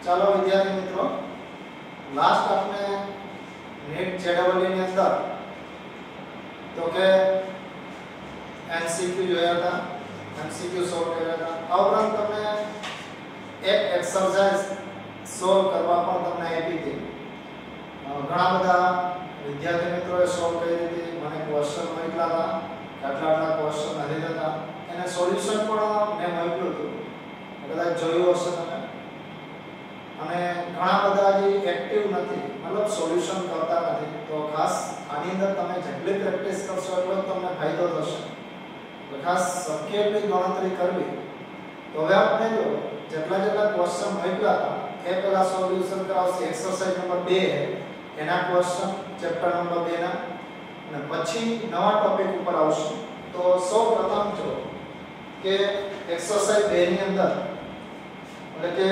ચાલો વિદ્યાર્થી મિત્રો, લાસ્ટ આપણે નેટ જેડબલઈ ની અંદર તો કે એમસીક્યુ જોયા હતા, એમસીક્યુ સોલ્વ કર્યા હતા. આ ઉપરાંત તમને એક એક્સરસાઇઝ સોલ્વ કરવા પણ તમને આપી હતી. ઘણા બધા વિદ્યાર્થી મિત્રોએ સોલ્વ કરી હતી. મને ક્વેશ્ચન મોકલ્યા હતા, આટલા ક્વેશ્ચન નથી થતા, એને સોલ્યુશન પણ મેં મોકલ્યું હતું, કદાચ જોયું હશે તમે. અને ઘણા બધા જે એક્ટિવ નથી, મતલબ સોલ્યુશન કરતા નથી, તો ખાસ આની અંદર તમે જેટલી પ્રેક્ટિસ કરશો એટલો તમને ફાયદો થશે. તો ખાસ શક્ય એટલી ગણતરી કરવી. તો હવે આપણે જો જેટલા ક્વેશ્ચન મોકલ્યા હતા એ પહેલા સોલ્યુશન કરાવશે. એક્સરસાઇઝ નંબર 2 એના ક્વેશ્ચન ચેપ્ટર નંબર 2 ના, અને પછી નવા ટોપિક ઉપર આવશું. તો સૌપ્રથમ જો કે એક્સરસાઇઝ 2 ની અંદર એટલે કે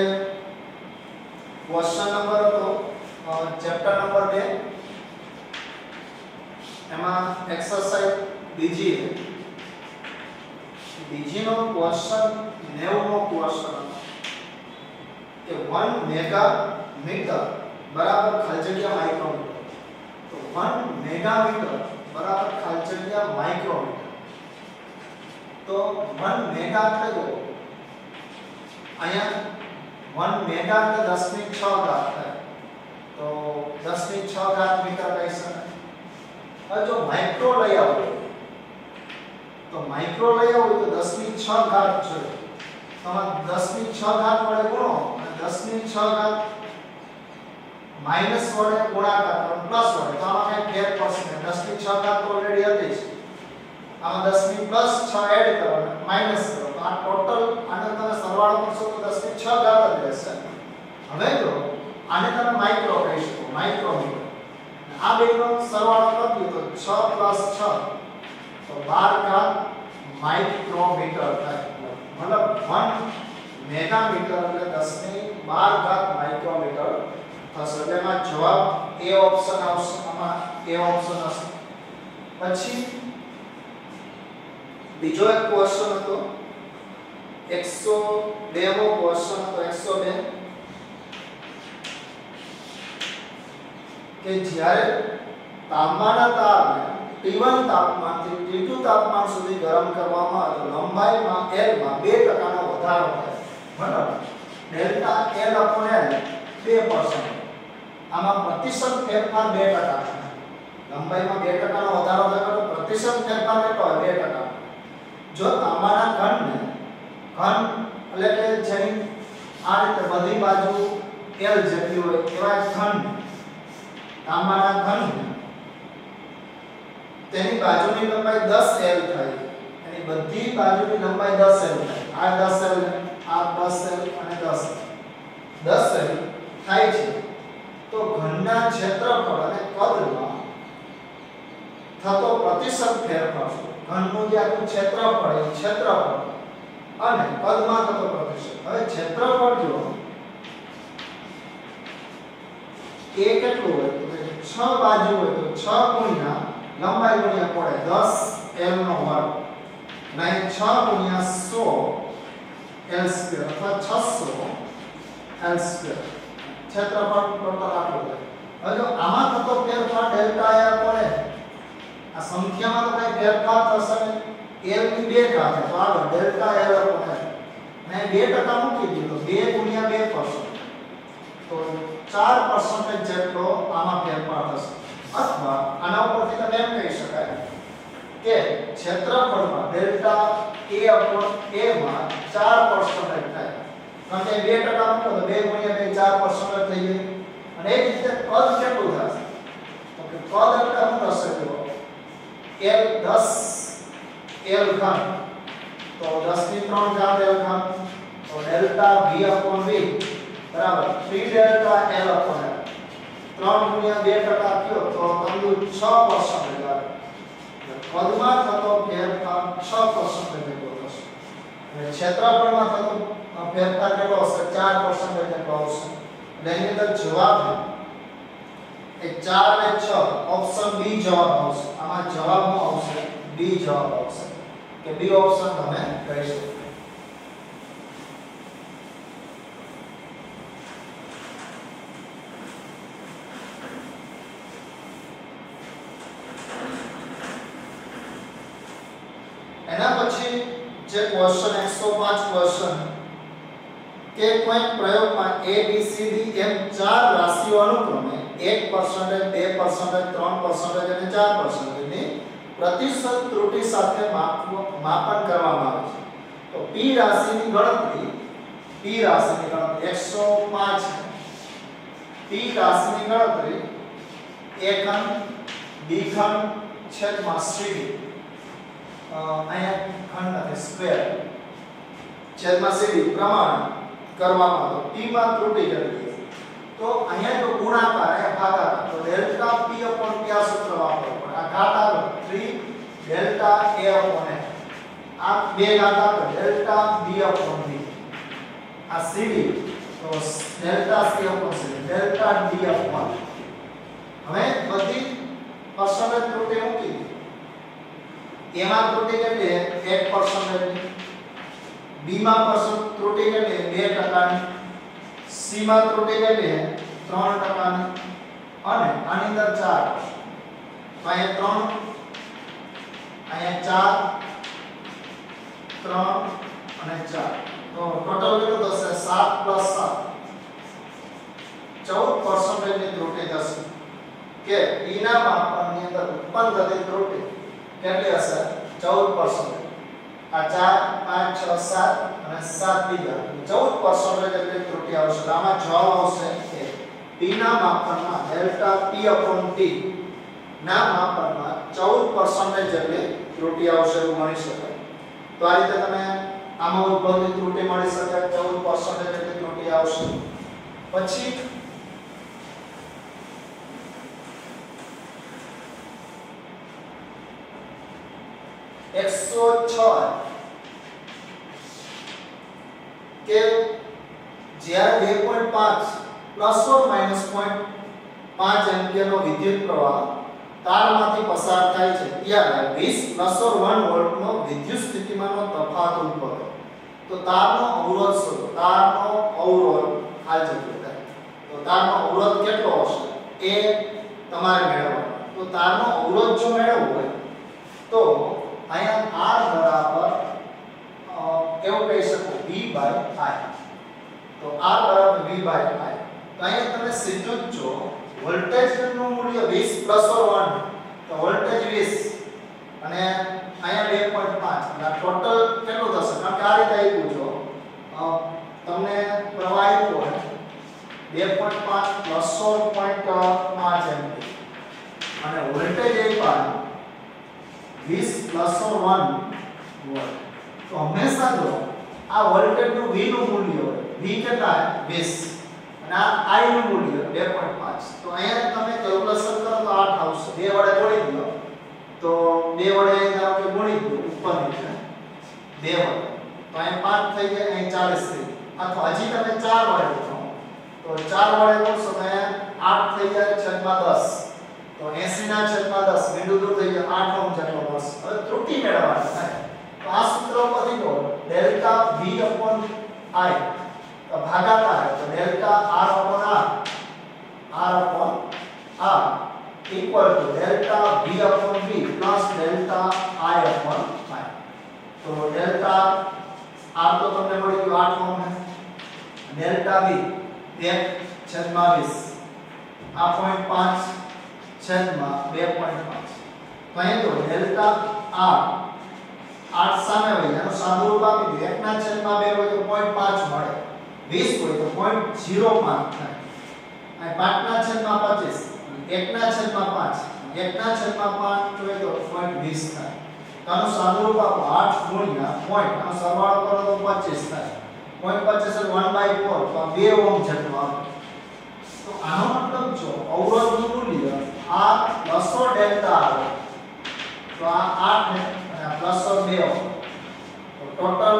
ક્વેશ્ચન નંબર હતો ચેપ્ટર નંબર 2 એમાં એક્સરસાઇઝ બીજી નો ક્વેશ્ચન 90 નો ક્વેશ્ચન કે 1 મેગામીટર બરાબર ખાલી જગ્યા માઇક્રોમીટર. તો 1 મેગામીટર બરાબર ખાલી જગ્યા માઇક્રોમીટર. તો 1 મેગા એટલે જો અહીંયા 1 મેગા એટલે 10 ની 6 ઘાત થાય, તો 10 ની 6 ઘાત મીટર કહી શકાય. હવે જો માઇક્રો લઈ આવો તો માઇક્રો લઈ આવો તો 10 ની 6 ઘાત જોઈએ. તો આમાં 10 ની 6 ઘાત વડે ગુણો અને 10 ની 6 ઘાત માઈનસ વડે ગુણાકાર કરો પ્લસ વડે, તો આમાં કઈ ફેર પડશે નહીં. 10 ની 6 ઘાત તો ઓલરેડી હતી જ. આમાં 10 ની પ્લસ 6 એડ કરો અને માઈનસ કરો, તો આ ટોટલ આને તમે સરવાળો કરશો તો 10 ની 6 ઘાત જ રહેશે. હવે જો આને તમે માઇક્રો કહી શકો, માઇક્રોમીટર. આ બેનો સરવાળો કરી દો તો 6 પ્લસ 6 તો 12 ઘાત માઇક્રોમીટર થાય. મતલબ 1 મેગામીટર એટલે 10 ની 12 ઘાત માઇક્રોમીટર થશે. એટલે એમાં જવાબ એ ઓપ્શન આવશે. આમાં એ ઓપ્શન હશે. પછી બીજો એક ક્વેશ્ચન હતો 102 નો ક્વેશ્ચન હતો 102 કે જ્યારે તાંબાના તારને T1 તાપમાનથી T2 તાપમાન સુધી ગરમ કરવામાં આવે તો લંબાઈમાં L માં 2% નો વધારો થાય. બરાબર, ડેલ્ટા L upon L 2%. આમાં પ્રતિશત ફેરફાર 2% થાય. લંબાઈમાં 2% નો વધારો થાય તો પ્રતિશત ફેરફાર કેટલો હોય? 2%. જો તાંબાના ઘનને ઘન એટલે કે જેની આ રીતે બધી બાજુ L જેટલી હોય એવા ઘન તાંબાના ઘન તેની બાજુની લંબાઈ 10 L થાય. એની બધી બાજુની લંબાઈ 10 L થાય. આ 10 L, આ 10 L અને 10 L થાય છે. તો ઘનના ક્ષેત્રફળ અને કદમાં થતો પ્રતિશત ફેરફાર, ઘનનું જે આખું ક્ષેત્રફળ એ ક્ષેત્રફળ અને કદમાં થતો પ્રતિશત. હવે ક્ષેત્રફળ જો એ કેટલું હોય તો 6 બાજુ હોય તો 6 ગુણ્યા લંબાઈ ગુણ્યા પહોળાઈ 10 L નો વર્ગ, નહીં 6 ગુણ્યા 100 L સ્ક્વેર અથવા 600 L સ્ક્વેર. ક્ષેત્રફળ ટોટલ આટલું થાય. હવે જો આમાં થતો ફેરફાર ડેલ્ટા L પડે, આ સંખ્યામાં તો કઈ ફેરફાર થશે નહીં. L ની 2 ઘાત તો આગળ ડેલ્ટા L પડે ને 2% મૂકી દીધો, 2 ગુણ્યા 2%, તો 4% જેટલો આમાં ફેરફાર થશે. અથવા આના ઉપરથી તમે એમ કહી શકાય કે ક્ષેત્રફળમાં ડેલ્ટા A upon A માં 4% થાય. કારણ કે 2% મૂકો તો 2 ગુણ્યા 2 4% થઈ જાય. અને એ જ રીતે કદ કેટલું થશે તો કે કદ એટલે શું થશે જો L 10 L ઘન તો 10 ની 3 ઘાત L ઘન, તો ડેલ્ટા V upon V બરાબર 3 ડેલ્ટા L upon L. 3 ગુણ્યા 2% થયો તો તંદુ 6% આવે. કદમાં થતો ફેરફાર 6% જેટલો થશે. અને ક્ષેત્રફળમાં થતો ફેરફાર કેટલો હશે? 4% જેટલો આવશે. એટલે એની અંદર જવાબ એ 4 અને 6 ઓપ્શન B જવાબ આવશે. આમાં જવાબમાં આવશે B જવાબ આવશે, કે B ઓપ્શન તમે કહી શકો. જે ક્વેશ્ચન 105 ક્વેશ્ચન કે કોઈ પ્રયોગમાં a b c d એમ ચાર રાશિઓ અનુક્રમે 1% 2% 3% અને 4% ની પ્રતિશત ત્રુટિ સાથે માપન કરવામાં આવે છે. તો p રાશિની ગણતરી 105 p રાશિની ગણતરી a ઘન b ઘન છેદમાં c અહીંયા ખંડ અને સ્ક્વેર છેદમાં cd પ્રમાણે કરવામાં તો p માં ત્રુટિ કેટલી તો અહીંયા જો ગુણાકાર અહીંયા ભાગાકાર તો ડેલ્ટા p upon p આ સૂત્ર વાપરવું પડે. આ ઘાત આવે 3 ડેલ્ટા a upon a આ બે ઘાત આવે ડેલ્ટા b upon b આ cd તો delta c upon c delta d upon હવે બધી પરસેન્ટેજ ત્રુટિ મૂકી a માં ત્રુટિ કેટલી 1% ની b માં ત્રુટિ કેટલી 2% ની c માં ત્રુટિ કેટલી 3% ની અને આની અંદર 4 તો અહીંયા 3 અહીંયા 4 3 અને 4 તો ટોટલ કેટલું થશે 7 + 7 14% ની ત્રુટિ થશે કે e ના માપની અંદર ઉત્પન્ન થતી ત્રુટિ કેટલી હશે 14%. આ 4 5 6 7 અને 7 બીજા 14% જેટલી ત્રુટિ આવશે. આમાં જવાબ આવશે કે p ના માપનમાં ડેલ્ટા p upon t ના માપનમાં 14% જેટલી ત્રુટિ આવશે એવું ગણી શકાય. તો આ રીતે તમે આમાં ઉદ્ભવતી ત્રુટિ મળી શકે 14% જેટલી ત્રુટિ આવશે. પછી 106 કે જ્યારે 2.5 પ્લસ ઓર માઈનસ 0.5 એમ્પિયરનો વિદ્યુત પ્રવાહ તારમાંથી પસાર થાય છે ત્યારે 20 પ્લસ ઓર 1 વોલ્ટનો વિદ્યુત સ્થિતિમાનનો તફાવત ઉદ્ભવે તો તારનો અવરોધ શોધો. તારનો અવરોધ આ જેટલો થાય તો તારનો અવરોધ કેટલો હશે એ તમારે મેળવવાનો. તો તારનો અવરોધ જો મેળવવો હોય તો અહીંયા R બરાબર કેવું કહી શકો V/I. તો R બરાબર V/I. તો અહીંયા તમે સીધું જ જો વોલ્ટેજનું મૂલ્ય 20 પ્લસ ઓર 1 તો વોલ્ટેજ 20 અને અહીંયા 2.5 એટલે ટોટલ કેટલું થશે કારણ કે આ રીતે આપ્યું જો તમને પ્રવાહ આપ્યો હોય 2.5 પ્લસ ઓર 0.5 એમ્પિયર અને વોલ્ટેજ આપ્યા 20 પ્લસ ઓર 1 વોલ્ટ. તો હંમેશા જો આ વોલ્ટેજ નું V નું મૂલ્ય હોય V કેટલા 20 અને આ I નું મૂલ્ય 2.5 તો અહીંયા તમે કેલ્ક્યુલેશન કરો તો 8 આવશે. 2 વડે ગુણી દો તો 2 વડે ધારો કે ગુણી દો ઉપરની છે 2 વડે તો અહીંયા 5 થઈ જાય અહીં 40 થઈ અથવા હજી તમે 4 વડે ગુણો તો 4 વડે ગુણશો તો અહીંયા 8 થઈ જાય છેદમાં 10 તો 80 ના છેદમાં 10 બિંદુ દૂર થઈ જાય 8 ઓહ્મ જેટલો બસ. હવે ત્રુટિ મેળવવાની થાય તો આ સૂત્ર પરથી લો ડેલ્ટા V upon I તો ભાગાકાર તો delta R upon R equal to delta V upon V plus delta I upon I. તો ડેલ્ટા R તો તમને મળી ગયું 8 ઓહ્મ है ડેલ્ટા V 1/20 આ 0.5 છેદમાં 2.5 તો અહીં તો ડેલ્ટા R 8 સામે હોય એનું સાદું રૂપ આપી દે 1/2 હોય તો 0.5 મળે 20 હોય તો 0.05 થાય અહીં 5/25 1/5 1/5 હોય તો 0.20 થાય તો આનું સાદું રૂપ આપો 8 ગુણ્યા પોઈન્ટ આનો સરવાળો કરો તો 25 થાય 0.25 એટલે 1/4 તો આ 2 ઓહ્મ જેટલું આવે. તો આનો મતલબ જો અવરોધનું મૂલ્ય આ પ્લસ ઓર ડેલ્ટા આવે તો આ 8 છે અને આ પ્લસ ઓર 2 ઓહ્મ તો ટોટલ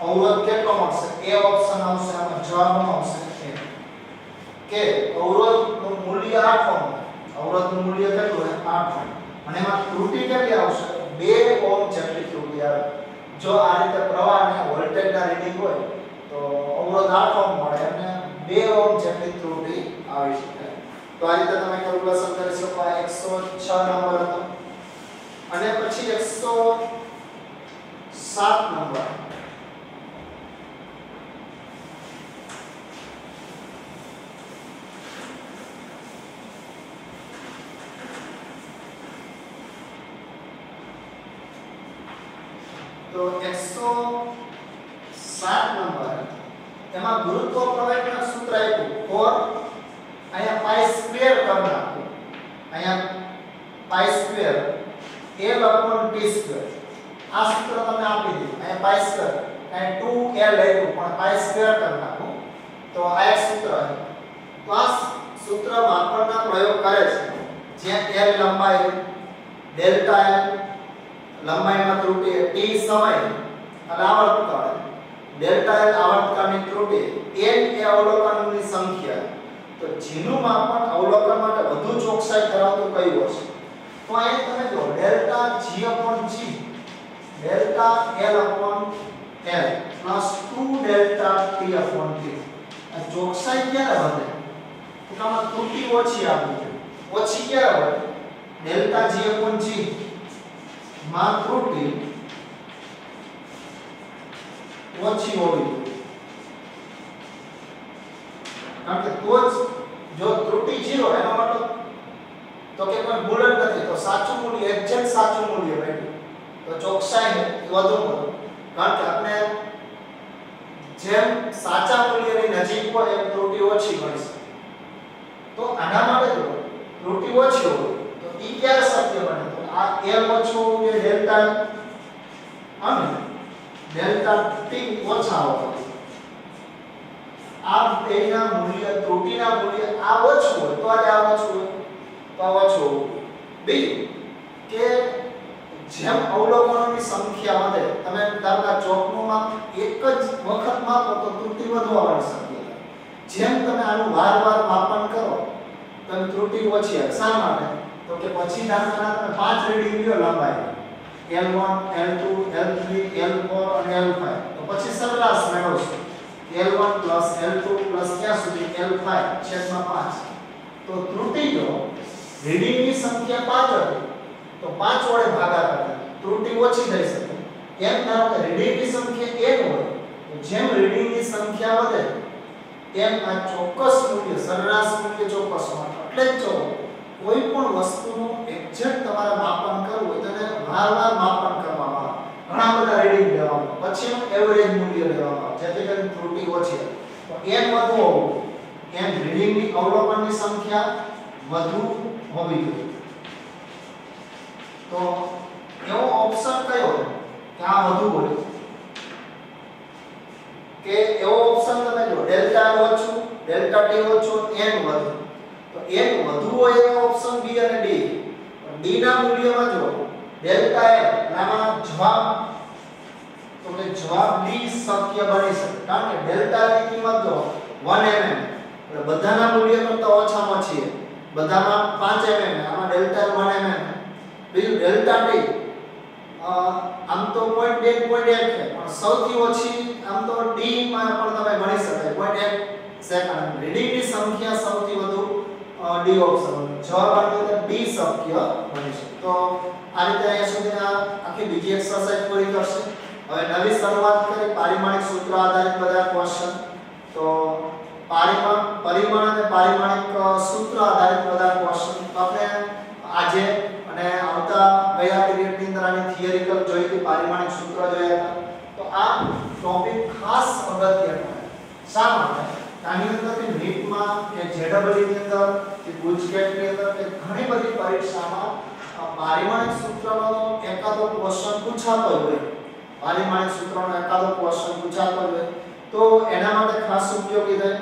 અવરોધ કેટલો મળશે એ ઓપ્શન આવશે આમાં જવાબમાં આવશે કે અવરોધનું મૂલ્ય 8 ઓહ્મ અવરોધનું મૂલ્ય કેટલું છે 8 ઓહ્મ અને એમાં ત્રુટિ કેટલી આવશે 2 ઓહ્મ જેટલી ત્રુટિ આવે. જો આ રીતે પ્રવાહ અને વોલ્ટેજના રીડિંગ હોય તો અવરોધ 8 ઓહ્મ મળે અને 2 ઓહ્મ જેટલી ત્રુટિ આવી શકે. તો આ રીતે તમે કેલ્ક્યુલેશન કરી શકો. આ 106 નંબર હતો અને પછી 107 7 નંબર તો 107 નંબર એમાં ગુરુત્વ પ્રવેગના સૂત્ર આપ્યું ફોર અહીંયા પાઈ સ્ક્વેર કરી નાખો અહીંયા પાઈ સ્ક્વેર l/t સ્ક્વેર આ સૂત્ર તમને આપી દીધું અહીંયા પાઈ સ્ક્વેર અહીં 2l આપ્યું પણ પાઈ સ્ક્વેર કરી નાખો તો આ એક સૂત્ર છે તો આ સૂત્ર માપનના પ્રયોગ કરે છે જ્યાં l લંબાઈ ડેલ્ટા l લંબાઈમાં ત્રુટિ t સમય અને આવર્તકાળ ડેલ્ટા l આવર્તકાળની ત્રુટિ n એ અવલોકનની સંખ્યા તો જેનું માપન અવલોકન માટે વધુ ચોકસાઈ ધરાવતું કયું હશે તો અહીં તમે જો delta g/g delta l/l plus 2 delta t/t આ ચોકસાઈ ક્યારે વધે તો આમાં ત્રુટિ ઓછી આવી છે ઓછી ક્યારે વધે ડેલ્ટા g/g માં ત્રુટિ ઓછી હોવી કારણ કે તો જ જો ત્રુટિ 0 એનો મતલબ તો કે કોઈ ભૂલ જ નથી તો સાચું મૂલ્ય એક્ઝેક્ટ સાચું મૂલ્ય બેઠું તો ચોકસાઈ વધુ મળે કારણ કે આપણે જેમ સાચા મૂલ્યની નજીક હોય એમ ત્રુટિ ઓછી મળી શકે તો આના માટે જો ત્રુટિ ઓછી હોય તો ઈ ક્યારે શક્ય બને તો આ l ઓછો કે ડેલ્ટા અને ડેલ્ટા t ઓછા હોય આ બેના મૂલ્ય ત્રુટિના મૂલ્ય આ ઓછું હોય તો આ ઓછું હોય તો આ ઓછું બીજું કે જેમ અવલોકનોની સંખ્યા વધે તમે ધારો ચોકનું માપ એક જ વખત માપો તો ત્રુટિ વધુ આવવાની શક્યતા જેમ તમે આનું વારંવાર માપન કરો તો ત્રુટિ ઓછી આવે શા માટે તો કે પછી ધારો કે તમે 5 રીડિંગ લ્યો લંબાઈ L1 L2 L3 L4 અને L5 તો પછી સરેરાશ મેળવશો L1 L2 ક્યાં સુધી L5 છેદમાં 5 તો ત્રુટિ જો રીડિંગની સંખ્યા 5 હતી તો 5 વડે ભાગાકાર થાય ત્રુટિ ઓછી થઈ શકે એમ ધારો કે રીડિંગની સંખ્યા n હોય તો જેમ રીડિંગની સંખ્યા વધે એમ આ ચોક્કસ મૂલ્ય સરેરાશ મૂલ્ય ચોક્કસ હોય એટલે જ જો કોઈ પણ વસ્તુનું એક્ઝેક્ટ તમારે માપન કરવું હોય તો તેને વારંવાર માપન કરવામાં આવે ઘણા બધા રીડિંગ લેવામાં પછીનું એવરેજ મૂલ્ય લેવામાં આવે જેથી કરીને ત્રુટિ ઓછી આવે તો n વધુ હોવું n રીડિંગની અવલોકનની સંખ્યા વધુ હોવી જોઈએ તો એવો ઓપ્શન કયો કે આ વધુ હોય કે એવો ઓપ્શન તમે જો ડેલ્ટા ઓછું ડેલ્ટા t ઓછું n વધુ તો n વધુ હોય એવો ઓપ્શન b અને d d ના મૂલ્યમાં જો ડેલ્ટા l આમાં જવાબ તો કે જવાબ d શક્ય બની શકે કારણ કે ડેલ્ટા ની કિંમત જો 1 mm એટલે બધાના મૂલ્ય કરતા ઓછામાં ઓછી છે બધામાં 5 mm આમાં ડેલ્ટા 1 mm બીજું ડેલ્ટા t આમ તો 0.1 છે પણ સૌથી ઓછી આમ તો d માં પણ તમે ગણી શકાય 0.1 સેકન્ડ રીડિંગની સંખ્યા સૌથી વધુ d ઓપ્શન જવાબ આપો તો d શક્ય બની શકે તો આ રીતે અહીંયા સુધી આખી બીજી એક્સરસાઇઝ પૂરી કરશે હવે નવી શરૂઆત કરી પારિમાણિક સૂત્ર આધારિત બધા ક્વેશ્ચન તો પરિમાણ અને પારિમાણિક સૂત્ર આધારિત બધા ક્વેશ્ચન તો આપણે આજે અને આવતા ગયા પીરિયડની અંદર આની થિયરિકલ જોઈ હતી પારિમાણિક સૂત્ર જોયા હતા તો આ ટોપિક ખાસ અગત્યનો છે શા માટે આની અંદરથી નીટમાં કે જેડબલઈ ની અંદર કે ગુજકેટ ની અંદર કે ઘણી બધી પરીક્ષામાં પારિમાણિક સૂત્રનો એકાદો ક્વેશ્ચન પૂછાતો હોય પારિમાણિક સૂત્રનો એકાદો ક્વેશ્ચન પૂછાતો હોય તો એના માટે ખાસ ઉપયોગી થાય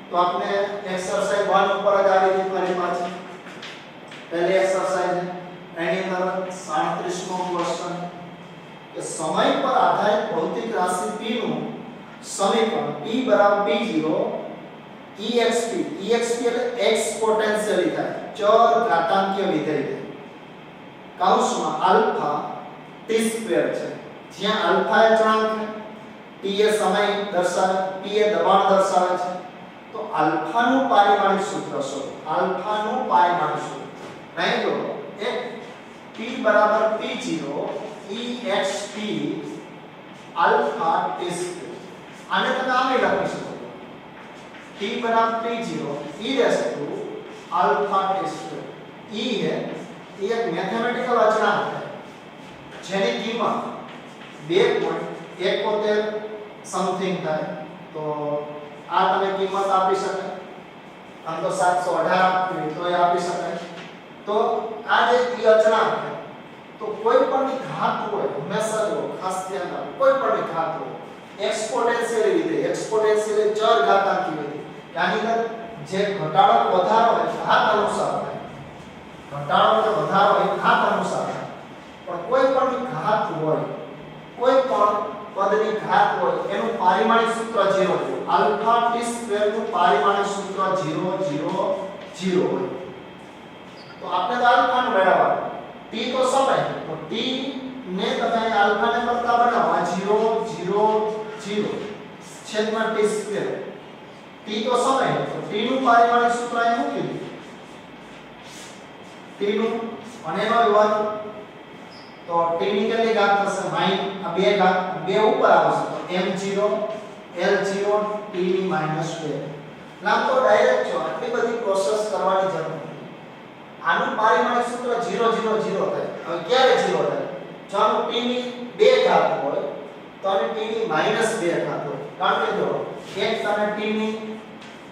તો આપણે એક્સરસાઇઝ 1 ઉપર જ આવી હતી ફરી પાછી પહેલી એક્સરસાઇઝ એની અંદર 37મો ક્વેશ્ચન કે સમય પર આધારિત ભૌતિક રાશિ p નું સમીકરણ p p0 exp એટલે એક્સપોટેન્શિયલી થાય ચર ઘાતાંકીય વિધેય કૌંસમાં આલ્ફા t² છે જ્યાં આલ્ફા એ ચણાંક છે t એ સમય દર્શાવે p એ દબાણ દર્શાવે છે તો આલ્ફાનું પારિમાણિક સૂત્ર શોધો આલ્ફાનું પારિમાણિક સૂત્ર નહીં તો એક p p0 exp alpha T square. આને તમે આમે લખી શકો t बराबर t0 e raise to alpha T square. e है ये एक मैथमेटिकल अचळांक है જેની કિંમત 2.71 સમથિંગ થાય. તો આ તમે કિંમત આપી શકાય. આમ તો 718 આપવી તો એ આપી શકાય. તો આ જે e અચળાંક છે તો કોઈ પણની ઘાત હોય હંમેશા જો ખાસ ધ્યાન રાખો કોઈ પણની ઘાત હોય એક્સપોનેન્શિયલ રીતે એક્સપોનેન્શિયલ ચર ઘાતાંકી રીતે यानी कि जे घटाड़ो વધારો હોય ઘાત અનુસાર થાય ઘટાડો કે વધારો એ ઘાત અનુસાર થાય પણ કોઈ પણ ઘાત હોય કોઈ પણ પદની ઘાત હોય એનું પારિમાણિક સૂત્ર 0 હોય આલ્ફા ટી સ્ક્વેર નું પારિમાણિક સૂત્ર 0 0 0 હોય તો આપણે તો આલ્ફા નું મેળવવા t તો સમય તો t ને તમે આલ્ફા ને કરતા બનાવો 0 0 0 છેદમાં ટી સ્ક્વેર t तो समय है तो t નું પારિમાણિક સૂત્ર અહીં મૂકી દીધું t નું અને એનો વર્ગ તો t ની કેટલી ઘાત થશે માઈન આ બે ઘાત બે ઉપર આવશે તો m0 l0 t ની -2 નામ તો ડાયરેક્ટ છો આટલી બધી પ્રોસેસ કરવાની જરૂર નથી. આનું પારિમાણિક સૂત્ર 0 0 0 થાય. હવે ક્યારે 0 થાય જો આનું t ની 2 ઘાત હોય તો આને t ની -2 ઘાત હોય કારણ કે જો એક તમે t ની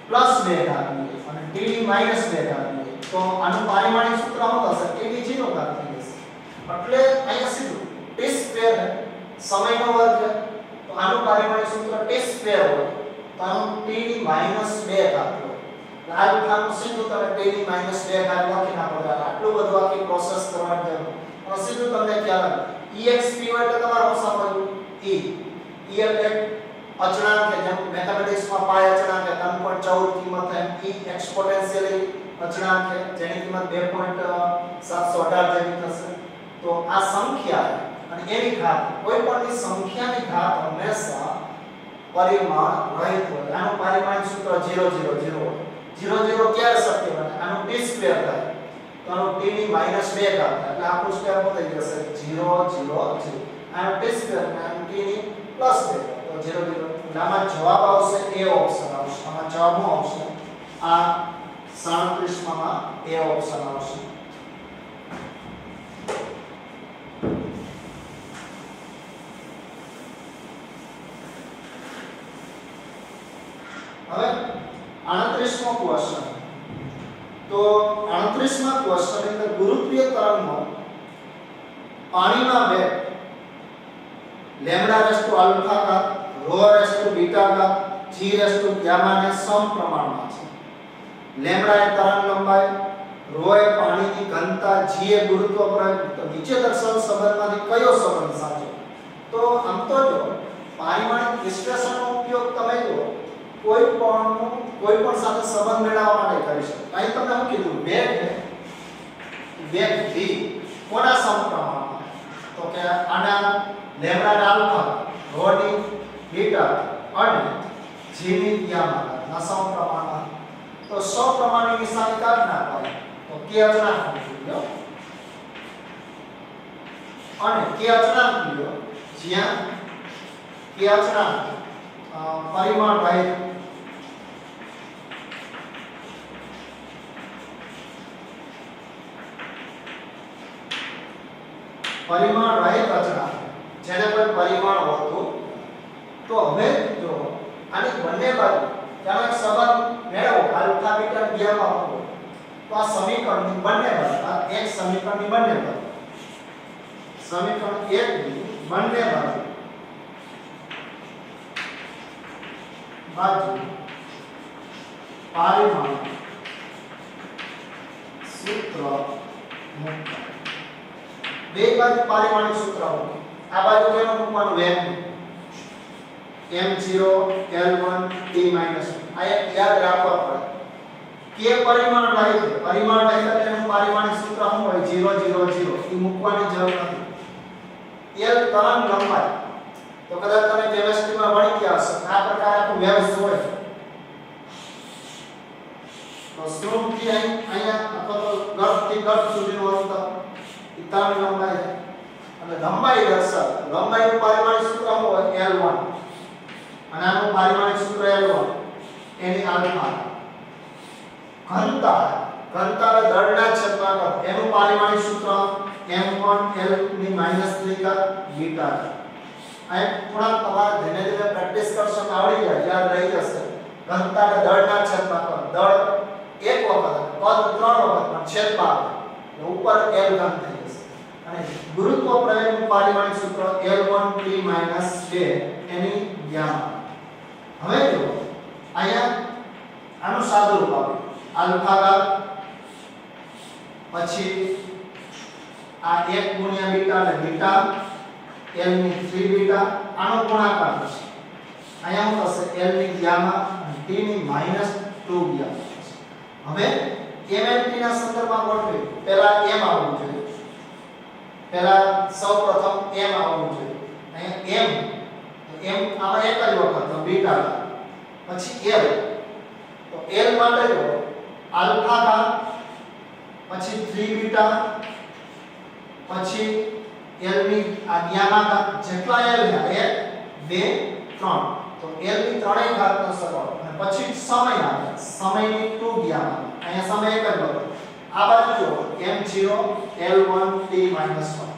+2 ઘાત લીધી અને t ની -2 ઘાત લીધી તો આનું પારિમાણિક સૂત્ર શું થશે t ની 0 ઘાત થઈ જશે એટલે અહીંયા સીધું t સ્ક્વેર સમયનો વર્ગ છે તો આનું પારિમાણિક સૂત્ર t સ્ક્વેર હોય તો આનું t ની -2 ઘાત હોય આલ્ફાનું સીધું તમે t ની -2 ઘાત લખી નાખો આટલું બધું આખી પ્રોસેસ કરવાની જરૂર અને સીધું તમને ખ્યાલ આવે exp હોય એટલે તમારું શું સમજવું e એટલે અચળાંક કે જેમ મેથમેટિક્સ માં પાય અચળાંક કે 3.14 કિંમત है e एक्सपोनेंशियली અચળાંક છે જેની કિંમત 2.718 જેવી થશે તો આ સંખ્યા અને એની ઘાત કોઈ પણની સંખ્યાની ઘાત હંમેશા પરિમાણ રહિત હોય આનું પારિમાણિક સૂત્ર 0 0 0 હોય 0 0 ક્યારે શક્ય બને આનું t સ્ક્વેર થાય તો આનું t ની -2 ઘાત થાય એટલે આખું સ્ક્વેર થઈ જશે 0 0 0 આનું t સ્ક્વેર અને આનું t ની +2 तो 0 0 આમાં જવાબ આવશે એ ઓપ્શન આવશે આમાં જવાબ શું આવશે આ 37 માં એ ઓપ્શન આવશે. હવે 38મો ક્વેશ્ચન તો 38મા ક્વેશ્ચન અંદર ગુરુત્વીય તરંગનો પાણીના વેગ લેમ્ડા રેસ ટુ આલ્ફા ઘાત રો રેસ ટુ બીટા ઘાત g રેસ ટુ ગામા ને સમપ્રમાણમાં છે. લેમ્ડા એ તરંગ લંબાઈ રો એ પાણીની ઘનતા g એ ગુરુત્વ પ્રવેગ તો નીચે દર્શાવેલ સંબંધમાંથી કયો સંબંધ સાચો તો આમ તો જો પારિમાણિક વિશ્લેષણનો ઉપયોગ તમે જો કોઈ પણ સાથે સંબંધ મેળવવા માટે કરી શકો. અહીં તમને શું કીધું વેગ v કોના સમપ્રમાણમાં તો કે આના લેમ્ડા ના આલ્ફા રો ની બીટા અને g ની ગામા ના સમપ્રમાણમાં તો સપ્રમાણની નિશાની કાઢી નાખવાની તો k અચળાંક મૂક્યો અને k અચળાંક લ્યો જ્યાં k અચળાંક પરિમાણ રહિત અચળાંક જેને કોઈ પરિમાણ હોતું તો હવે જો આની બંને બાજુ ચાલો એક સંબંધ મેળવો આલ્ફા બીટા ગામા હોય તો આ સમીકરણની બંને બાજુ આ એક સમીકરણની બંને બાજુ સમીકરણ 1 ની બંને બાજુ પારિમાણ સૂત્ર મૂકો બે બાજુ પારિમાણિક સૂત્ર મૂકો આ બાજુ કેનું મૂકવાનું વેગ m0 l1 t - આ એક યાદ રાખવા પડે કે પરિમાણ રહિત એટલે એનું પારિમાણિક સૂત્ર શું હોય 0 0 0 એ મૂકવાની જરૂર નથી. l તરંગ લંબાઈ તો કદાચ તમે કેમિસ્ટ્રીમાં ભણી ગયા હશો આ પ્રકાર આખું વેવ્સ હોય તો સ્ત્રોતથી અહીંયા અથવા તો ગર્ભથી ગર્ભ સુધીનું અંતર એ તરંગ લંબાઈ અને લંબાઈ દર્શાવે. લંબાઈનું પારિમાણિક સૂત્ર શું હોય? L1. અને આનું પારિમાણિક સૂત્ર L1 એની આલ્ફા. ઘનતા દળના છેદમાં કદ એનું પારિમાણિક સૂત્ર m1 L ની -3 કદ બીટા. આ થોડા તમારે ધીમે ધીમે પ્રેક્ટિસ કરશો તો આવડી જાય, યાદ રહી જશે. ઘનતા દળના છેદમાં કદ. દળ એક વખત, કદ 3 વખત, પણ છેદમાં આવે ઉપર L ઘન થઈ જશે. અને ગુરુત્વ પ્રવેગનું પારિમાણિક સૂત્ર L1T - 2 એની ગામા. હવે જો અહીંયા આનું સાદું રૂપ આપે આલ્ફા ઘાત પછી આ 1 ગુણ્યા બીટા એટલે બીટા L ની 3 બીટા આનો ગુણાકાર થશે. અહીંયા શું થશે? L ની ગામા અને T ની -2 ગામા થશે. હવે MLT ના સંદર્ભમાં ગોઠવી પહેલા m આવવું જોઈએ. પહેલા સૌપ્રથમ m આવવું જોઈએ. અહીંયા m આમાં એક જ વખત તો બીટા પછી L. તો L માટે જો આલ્ફા ઘાત પછી 3 બીટા પછી L ની આ ગામા ઘાત જેટલા L છે 1 2 3 તો L ની ત્રણેય ઘાતનો સરવાળો અને પછી સમય આવે સમયની 2 ગામા. અહીંયા સમય એક જ વખત. આ બાજુ જો m0 L1T - 1.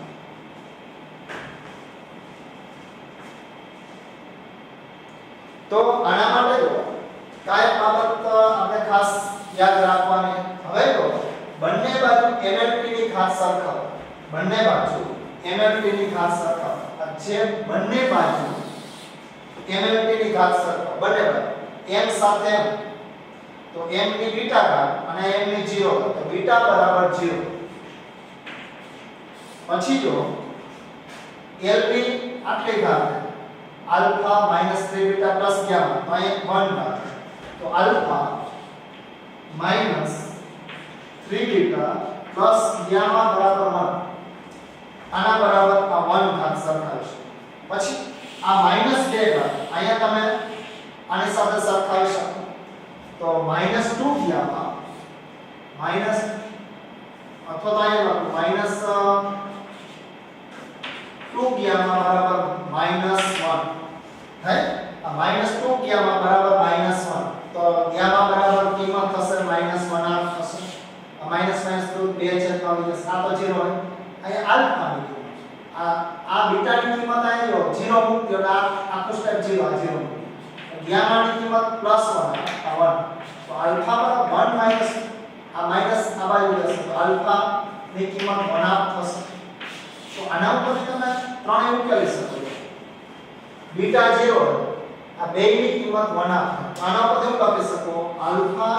તો આના માટે જો કાય બાબત આપણે ખાસ યાદ રાખવાની. હવે જો બંને બાજુ MLT ની ખાસ સરખાવો. બંને બાજુ MLT ની ખાસ સરખાવો. આ જે બંને બાજુ MLT ની ખાસ સરખાવો. બંને બાજુ m સાથે m તો m ની બીટા ઘાત અને m ની 0 ઘાત તો બીટા બરાબર 0. પછી જો L ની આટલી ઘાત આલ્ફા -3 બીટા પ્લસ ગામા તો અહીં 1 ઘાત તો આલ્ફા -3 બીટા પ્લસ ગામા બરાબર 1. આના બરાબર આ 1 ઘાત સરખાવીશું. પછી આ -2 ઘાત અહીંયા તમે આની સાથે સરખાવી શકો તો -2 ગામા માઈનસ અથવા તો અહીંયા લખું -2 ગામા બરાબર -1 થાય. આ -2 ગામા બરાબર -1 તો ગામા બરાબર કિંમત થશે -1 થશે. આ માઈનસ -2 2 છેદમાં આવી જશે. આ તો 0 હોય. અહીંયા આલ્ફા ની કિંમત આ બીટા ની કિંમત અહીંયા 0 મૂક્યો એટલે આ આખું સ્ટેપ 0 આ 0. ગામા ની કિંમત +1 આ 1 તો આલ્ફા બરાબર 1 આ માઈનસ આ બાજુ જશે તો આલ્ફા ની કિંમત 1 થશે. તો આના ઉપરથી તમે ત્રણેય ઉકેલી શકો છો. બીટા 0 આ બેયની કિંમત 1 આના પરથી હું લખી શકો alpha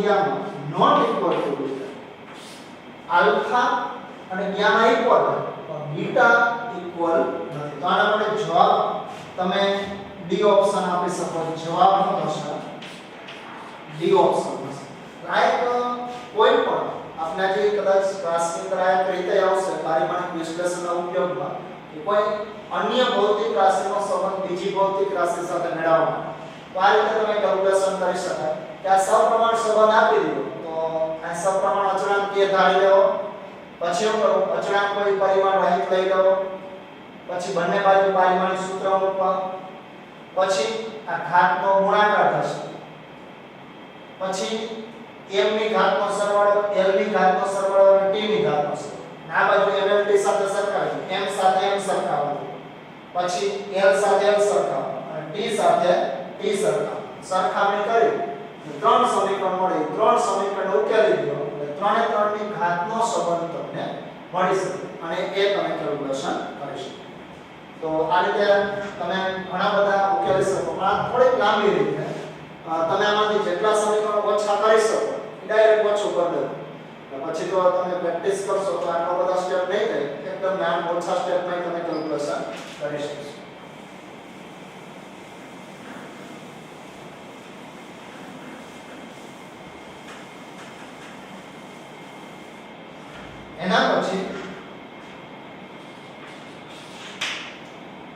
gamma not equal to beta. Alpha અને ગામા ઇક્વલ પણ બીટા ઇક્વલ નથી. તો આના માટે જવાબ તમે ડી ઓપ્શન આપી શકો. જવાબ શું થશે? ડી ઓપ્શન થશે. રાઈટ. કોઈ પણ આપના જે કદાચ ક્લાસની કરાયા રીતે આવશે પારિમાણિક વિશ્લેષણના ઉપયોગમાં કોઈ અન્ય ભૌતિક રાશિનો સંબંધ બીજી ભૌતિક રાશિ સાથે મેળવવાનો તો આ રીતે તમે કેલ્ક્યુલેશન કરી શકાય કે આ સપ્રમાણ સંબંધ આપી દીધો તો આ સપ્રમાણ અચળાંક કે ધારી લેવો. પછી શું કરો? અચળાંક કોઈ પરિમાણ રહિત લઈ લેવો. પછી બંને બાજુ પારિમાણિક સૂત્ર મૂકવા. પછી આ ઘાતનો ગુણાકાર થશે. પછી m ની ઘાતનો સરવાળો l ની ઘાતનો સરવાળો અને t ની ઘાતનો સરવાળો. આ બાજુ MLT સાથે સરખાવી m સાથે m સરખાવવું. પછી l સાથે l સરખાવવું અને t સાથે t સરખાવવું. સરખામણી કરી ત્રણ સમીકરણ મળે. ત્રણ સમીકરણ ઉકેલી દો એટલે ત્રણે ત્રણની ઘાતનો સંબંધ તમને મળી શકે અને એ તમે કેલ્ક્યુલેશન કરી શકો. તો આ રીતે તમે ઘણા બધા ઉકેલી શકો. પણ આ થોડીક લાંબી રીત છે. તમે આમાંથી જેટલા સમીકરણો ઓછા કરી શકો ડાયરેક્ટ ઓછું કરી દો. પછી જો તમે પ્રેક્ટિસ કરશો તો આટલા બધા સ્ટેપ નહીં થાય. એકદમ નાના ઓછા સ્ટેપમાં તમે કેલ્ક્યુલેશન કરી શકશો. એના પછી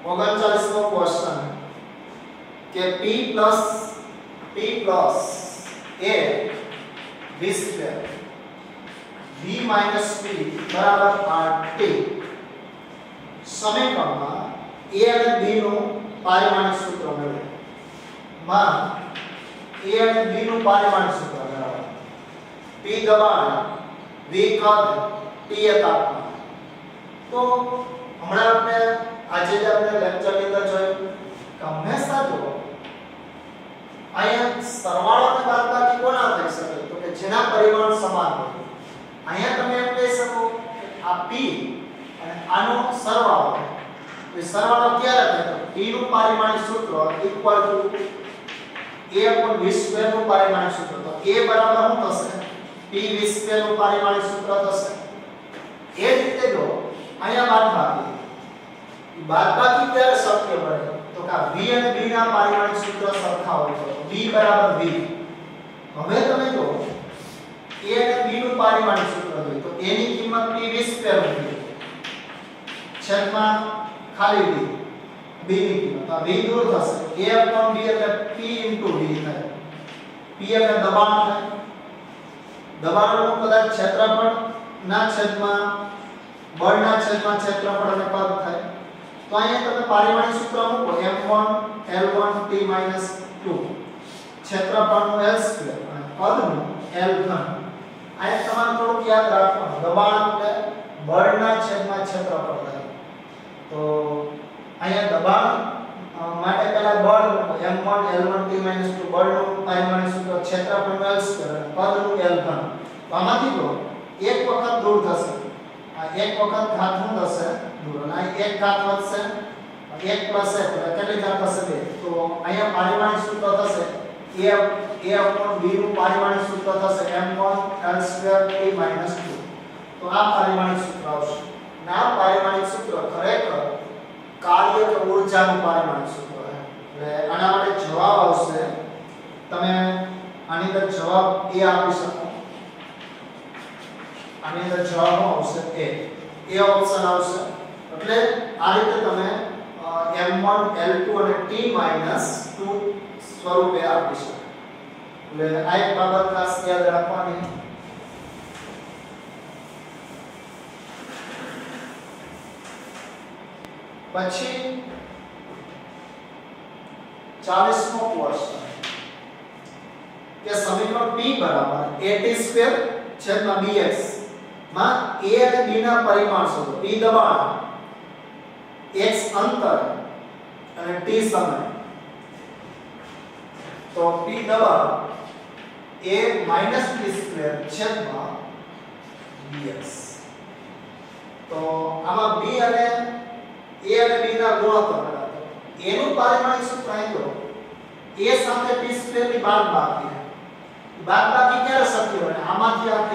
39મો ક્વેશ્ચન કે p plus a v minus p બરાબર rt સમીકરણમાં a અને b નું પારિમાણિક સૂત્ર મેળવો. માં a અને b નું પારિમાણિક સૂત્ર મેળવો. p દબાણ, v કદ, t એ તાપમાન. તો હમણાં આપણે આજે જે આપણે લેક્ચરની અંદર જોયું કે હંમેશા જો અહીંયા સરવાળો અને બાદબાકી કોના થઈ શકે તો કે જેના પરિમાણ સમાન હોય. અહીંયા તમે એમ કહી શકો કે આ p અને આનો સરવાળો. તો સરવાળો ક્યારે થાય તો p નું પારિમાણિક સૂત્ર ઇક્વલ ટુ a/v² નું પારિમાણિક સૂત્ર. તો a બરાબર શું થશે p/v² નું પારિમાણિક સૂત્ર થશે. એ જ રીતે જો અહીંયા બાદબાકી ક્યારે શક્ય બને તો કે v અને b ના પારિમાણિક સૂત્ર સરખા હોય તો b બરાબર v. હવે તમે જો a અને b નું પારિમાણિક સૂત્ર હોય તો a ની કિંમત p/v² મૂકી છેદમાં ખાલી v. b ની કિંમત આ v દૂર થશે a/b એટલે p * v થાય. p એટલે દબાણ થાય. દબાણનું કદાચ ક્ષેત્રફળ ના છેદમાં બળના છેદમાં ક્ષેત્રફળ અને કદ થાય. તો અહીંયા તમે પારિમાણિક સૂત્ર મૂકો m1 L1 t - 2 ક્ષેત્રફળનું L² અને કદનું L3. આ તમારે થોડુંક યાદ રાખવાનું દબાણ એટલે બળના છેદમાં ક્ષેત્રફળ થાય. તો અહીંયા દબાણ માટે પહેલા બળ મૂકો m1 L1 t - 2 બળનું પારિમાણિક સૂત્ર ક્ષેત્રફળનું L² અને કદનું L3. તો આમાંથી જો એક વખત દૂર થશે. આ એક વખત ઘાત શું થશે દૂર અને આ એક ઘાત વધશે 1 + 1 એટલે કેટલી ઘાત થશે 2. તો અહીંયા પારિમાણિક સૂત્ર થશે a/b નું પારિમાણિક સૂત્ર થશે m1 L² t - 2. તો આ પારિમાણિક સૂત્ર આવશે. અને આ પારિમાણિક સૂત્ર ખરેખર કાર્ય કે ઊર્જાનું પારિમાણિક સૂત્ર છે. એટલે આના માટે જવાબ આવશે તમે આની અંદર જવાબ a આપી શકો. આની અંદર જવાબ આવશે a ઓપ્શન આવશે. એટલે આ રીતે તમે m1 L2 અને t - 2 સ્વરૂપે આપી શકો. એટલે આ એક બાબત ખાસ યાદ રાખવાની. પછી 40મો ક્વેશ્ચન કે સમીકરણ p બરાબર at²/bx માં a અને b ના પરિમાણ શોધો. p દબાણ, x અંતર અને t સમય. તો p દબાણ a -t²/bx. તો આમાં b અને a અને b ના ગુણોત્તર બનાવો. a નું પારિમાણિક સૂત્ર અહીં લો a સાથે t² ની બાદબાકી. બાદબાકી ક્યારે શક્ય બને? આમાંથી આ t²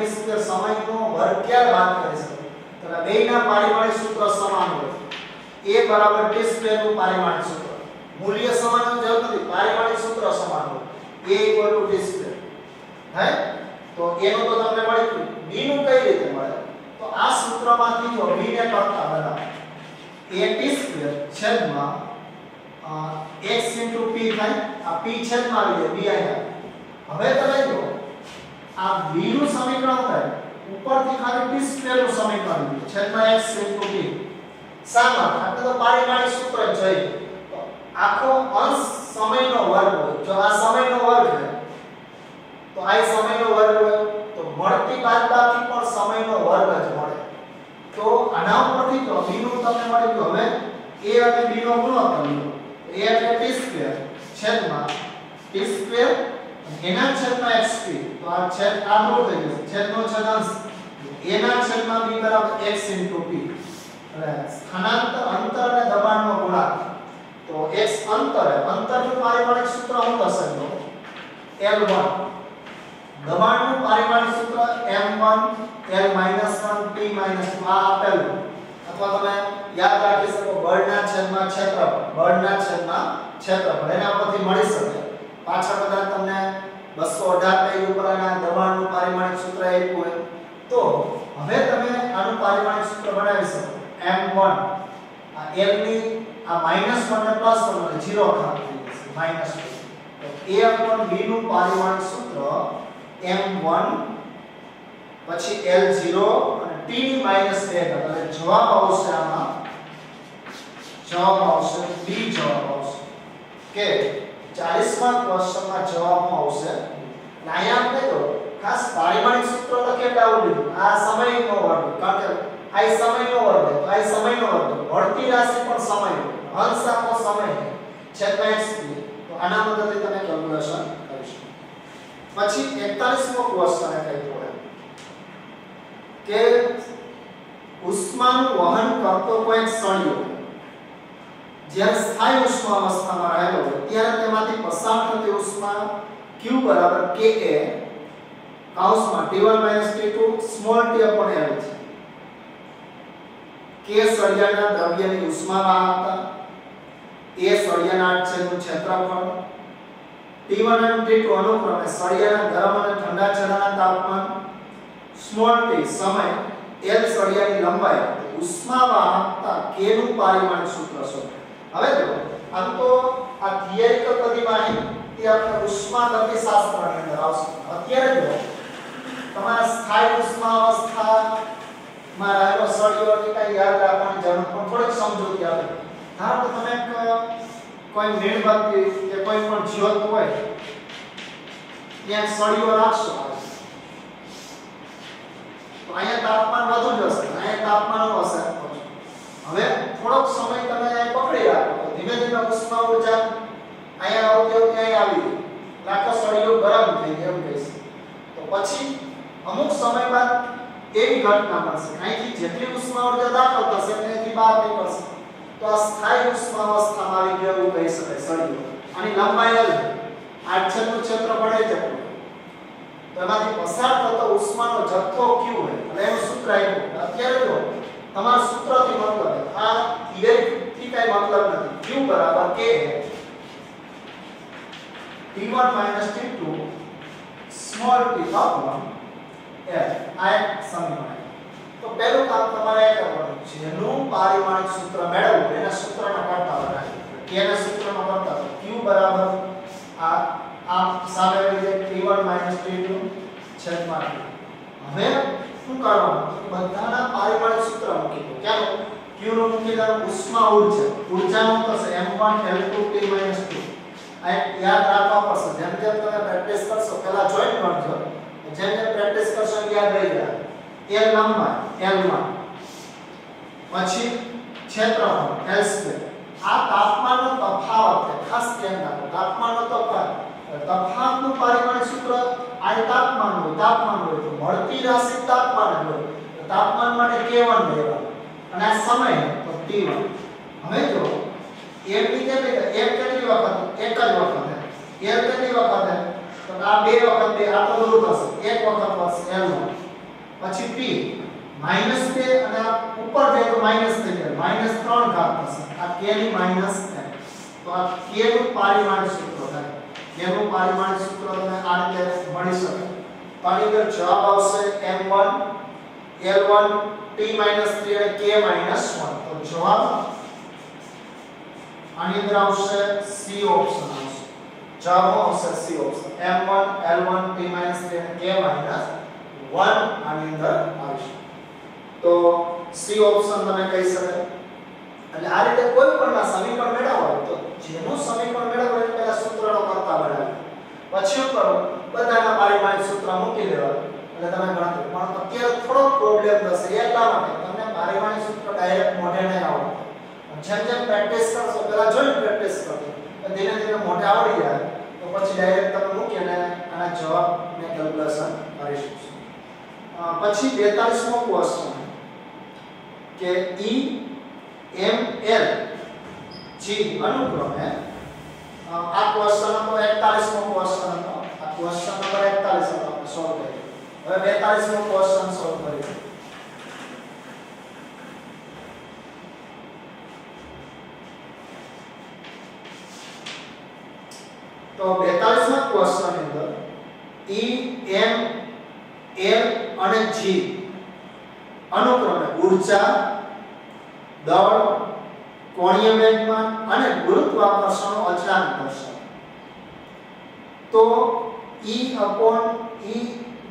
સમયનો વર્ગ ક્યારે બાદ કરી શકે? તો આ બેયના પારિમાણિક સૂત્ર સમાન હોય. a બરાબર t² નું પારિમાણિક સૂત્ર. મૂલ્ય સમાન હોવાની જરૂર નથી, પારિમાણિક સૂત્ર સમાન હોય. a = t². હે તો a નું તો તમને મળી ગયું. b નું કઈ રીતે મળે? તો આ સૂત્રમાંથી જો b ને કરતા બનાવો a² x * p થાય. આ p છેદમાં આવી જાય b અહીંયા. હવે તમે જો આ b નું સમીકરણ થાય ઉપરથી ખાલી t² નું સમીકરણ છે છેદમાં x * p. શા માટે? આપણે તો પારિમાણિક સૂત્ર જોઈએ તો આખો અંશ સમયનો વર્ગ હોય. જો આ સમયનો વર્ગ છે તો આ સમયનો વર્ગ હોય તો મળતી બાદબાકી પણ સમયનો વર્ગ જ મળે. તો આના ઉપરથી તો b નું તમને મળી ગયું. હવે a અને b નો ગુણોત્તર લો. a એટલે t² છેદમાં t² એના છેદમાં xp. તો આ છેદ આ દૂર થઈ જશે. છેદનો છેદાંશ a ના છેદમાં b બરાબર x * p. એટલે સ્થાનાંતર અંતર અને દબાણનો ગુણાકાર. તો x અંતરનું પારિમાણિક સૂત્ર શું થશે તો L1. દબાણનું પારિમાણિક સૂત્ર m1 L - 1 t - 2 આ આપેલું. અથવા તમે યાદ રાખી શકો બળના છેદમાં ક્ષેત્રફળ એના પરથી મળી શકે. પાછળ બધા તમને 218 પેજ ઉપર આના દબાણનું પારિમાણિક સૂત્ર આપ્યું હોય તો હવે તમે આનું પારિમાણિક સૂત્ર બનાવી શકો. m1 આ l ની આ -1 ને +1 એટલે 0 ખાત થઈ જશે -2. તો a/b નું પારિમાણિક સૂત્ર m1 પછી L0 અને t ની -2 એટલે જવાબ આવશે આમાં જવાબ આવશે બી જવાબ આવશે કે 40મા ક્વેશ્ચનમાં જવાબ આવશે અને અહીંયા આપણે તો ખાસ પારિમાણિક સૂત્ર લખે એટલે આવું લીધું આ સમયનો વર્ગ કારણ કે આ સમયનો વર્ગ તો આ સમયનો વર્ગ મળતી રાશિ પણ સમય અંશ આખો સમય છેદમાં x તો આના મદદથી તમે કેલ્ક્યુલેશન કરી શકો પછી 41મો ક્વેશ્ચન એ કઈ પડે કે ઉષ્માનું વહન કરતો કોઈ સળિયો જ્યારે સ્થાયી ઉષ્મા અવસ્થામાં રહેલો હોય ત્યારે તેમાંથી પસાર થતી ઉષ્મા Q બરાબર Ka કૌંસમાં T1 T2 small t upon L છે K સળિયાના દ્રવ્યની ઉષ્મા વાહકતા A સળિયાના આડછેદનું ક્ષેત્રફળ T1 અને T2 અનુક્રમે સળિયાના ગરમ અને ઠંડા છેડાના તાપમાન સ્મોલ t સમય L સળિયાની લંબાઈ ઉષ્મા વાહકતા K નું પારિમાણિક સૂત્ર છે હવે જો આમ તો આ થિયરિકલ બધી માહિતી આપણે ઉષ્માગતિશાસ્ત્રની અંદર આવશે અત્યારે જો તમારા સ્થાયી ઉષ્મા અવસ્થામાં રહેલો સળિયોની કઈ યાદ રાખવાની જરૂર પણ થોડીક સમજૂતી આવે ધારો કે તમે કોઈ મીણબત્તી કે કોઈ પણ જ્યોત હોય ત્યાં સળિયો રાખશો તો અહીંયા તાપમાન વધુ જશે અહીંયા તાપમાન ઓછું હવે થોડોક સમય તમે અહીં પકડી રાખો તો ધીમે ધીમે ઉષ્મા ઊર્જા અહીંયા આવતી ત્યાં આવી લાખો સળિયો ગરમ થઈ જાય એમ કહીશ તો પછી અમુક સમય બાદ એવી ઘટના બનશે અહીંથી જેટલી ઉષ્મા ઊર્જા દાખલ થશે ત્યાંથી બહાર નીકળશે તો આ સ્થાયી ઉષ્મા અવસ્થામાં આવી ગયો એવું કહી શકાય સળિયો આની લંબાઈ L આડછેદનું ક્ષેત્રફળ એ જેટલું તો એમાંથી પસાર થતો ઉષ્માનો જથ્થો Q હોય એટલે એનું સૂત્ર આવ્યું અત્યારે જો તમારા સૂત્રથી મતલબ આ થિયરીથી કઈ મતલબ નથી Q બરાબર K T1 T2 small t upon L આ એક સમીકરણ તો પહેલું કામ તમારે એ કરવાનું છે જેનું પારિમાણિક સૂત્ર મેળવવું એના સૂત્રના કરતા બનાવી K ના સૂત્રનો કરતા Q બરાબર આ સામે લીધે T1 T2 છેદમાં હવે શું કરવાનું બધાના પારિમાણિક સૂત્ર મૂકી દો ચાલો Q નું મૂકી દો ઉષ્મા ઊર્જાનું થશે m1L2T - 2 આ યાદ રાખવા પડશે જેમ જેમ તમે પ્રેક્ટિસ કરશો પહેલા જોઈન કરજો જેમ જેમ પ્રેક્ટિસ કરશો યાદ રહી જાય L લંબાઈ L1 પછી ક્ષેત્રફળ L2 આ તાપમાનનો તફાવત છે ખાસ ધ્યાન રાખો તાપમાનનો તફાવતનું પારિમાણિક સૂત્ર આ તાપમાન હોય તો મળતી રાશિ તાપમાન હોય તો તાપમાન માટે K1 લેવાનું અને આ સમય તો T1 હવે જો એક ની કેટલી વખત એક જ વખત L કેટલી વખત તો આ બે વખત બે આ તો દૂર થશે એક વખત બસ L1 પછી P -2 અને આ ઉપર જાય તો માઈનસ થઈ જાય -3 ઘાત થશે આ K ની -1 તો આ K નું પારિમાણિક સૂત્ર થાય K નું પારિમાણિક સૂત્ર તમને આ રીતે મળી શકે તો આની અંદર જવાબ આવશે m1 L1 T - 3 અને K - 1 તો જવાબ આની અંદર આવશે C ઓપ્શન આવશે જવાબ આવશે C option m1 L1 T - 3 અને K - 1 આની અંદર આવશે તો C ઓપ્શન તમે કહી શકાય એટલે આ રીતે કોઈ પણ સમીકરણ મેળવવા હોય તો જેનું સમીકરણ મેળવવું એટલે પહેલા સૂત્રનો કરતા બનાવો પછી કરો બધાના પારિમાણિક સૂત્ર મૂકી દેવા એટલે તમે ગણતરી પણ અત્યારે થોડો પ્રોબ્લેમ થશે એટલા માટે તમને પારિમાણિક સૂત્ર ડાયરેક્ટ મોઢે નહીં આવડે જેમ જેમ પ્રેક્ટિસ કરશો પહેલા જોઈને પ્રેક્ટિસ કરજો ધીરે ધીરે મોઢે આવડી જાય તો પછી ડાયરેક્ટ તમે મૂકીને આના જવાબને કેલ્ક્યુલેશન કરી શકશો પછી 42મો ક્વેશ્ચન કે E M L G અનુક્રમે આ ક્વેશ્ચન નંબર 41મો ક્વેશ્ચન હતો આ ક્વેશ્ચન નંબર 41 હતો આપણે સોલ્વ કરીએ હવે 42મો ક્વેશ્ચન સોલ્વ કરીએ તો 42મા ક્વેશ્ચન ની અંદર E M L અને G અનુક્રમે ઊર્જા દળ કોણીય વેગમાન અને ગુરુત્વાકર્ષણનો અચળાંક દર્શાવો તો E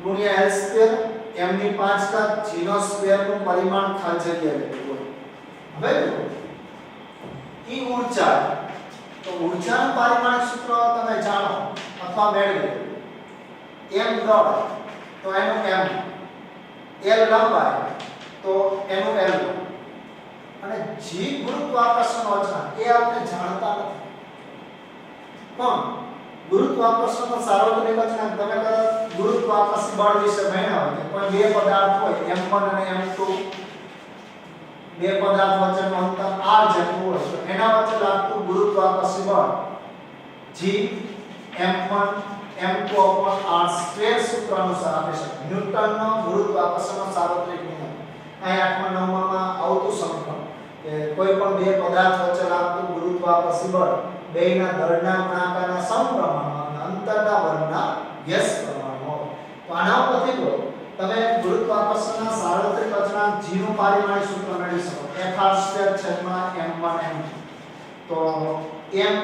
ગુણ્યા L સ્ક્વેર m ની 5 ઘાત g નો સ્ક્વેર નું પરિમાણ ખાલી જગ્યા લેવું હોય હવે ઈ ઊર્જા, તો ઊર્જાનું પારિમાણિક સૂત્ર તમે જાણો અથવા મેળવી. m દળ તો એનું m, l લંબાઈ તો એનું l, અને g ગુરુત્વાકર્ષણનો અચળાંક એ આપણે જાણતા નથી. પણ ગુરુત્વાકર્ષણનો સાર્વત્રિક અચળાંક તમે કદાચ ગુરુત્વાકર્ષણ બળ વિશે ભણ્યા હોય, કોઈ બે પદાર્થ હોય m1 અને m2, બે પદાર્થ વચ્ચેનું અંતર r જેટલું હોય તો એના વચ્ચે લાગતું ગુરુત્વાકર્ષણ બળ g m1 m2 r² સૂત્ર અનુસાર આપી શકાય. ન્યૂટનનો ગુરુત્વાકર્ષણનો સાર્વત્રિક નિયમ. અહીં 8મા 9માં આવતું સમીકરણ કે કોઈ પણ બે પદાર્થ વચ્ચે લાગતું ગુરુત્વાકર્ષણ બળ બેયના દળના ગુણાકારના સમપ્રમાણમાં અને અંતરના વર્ગના વ્યસ્ત પ્રમાણમાં હોય. તો આના પરથી તો તમે ગુરુત્વાકર્ષણના સાર્વત્રિક અચળાંક g નું પારિમાણિક સૂત્ર મેળવી શકો. Fr²m1 m2. તો m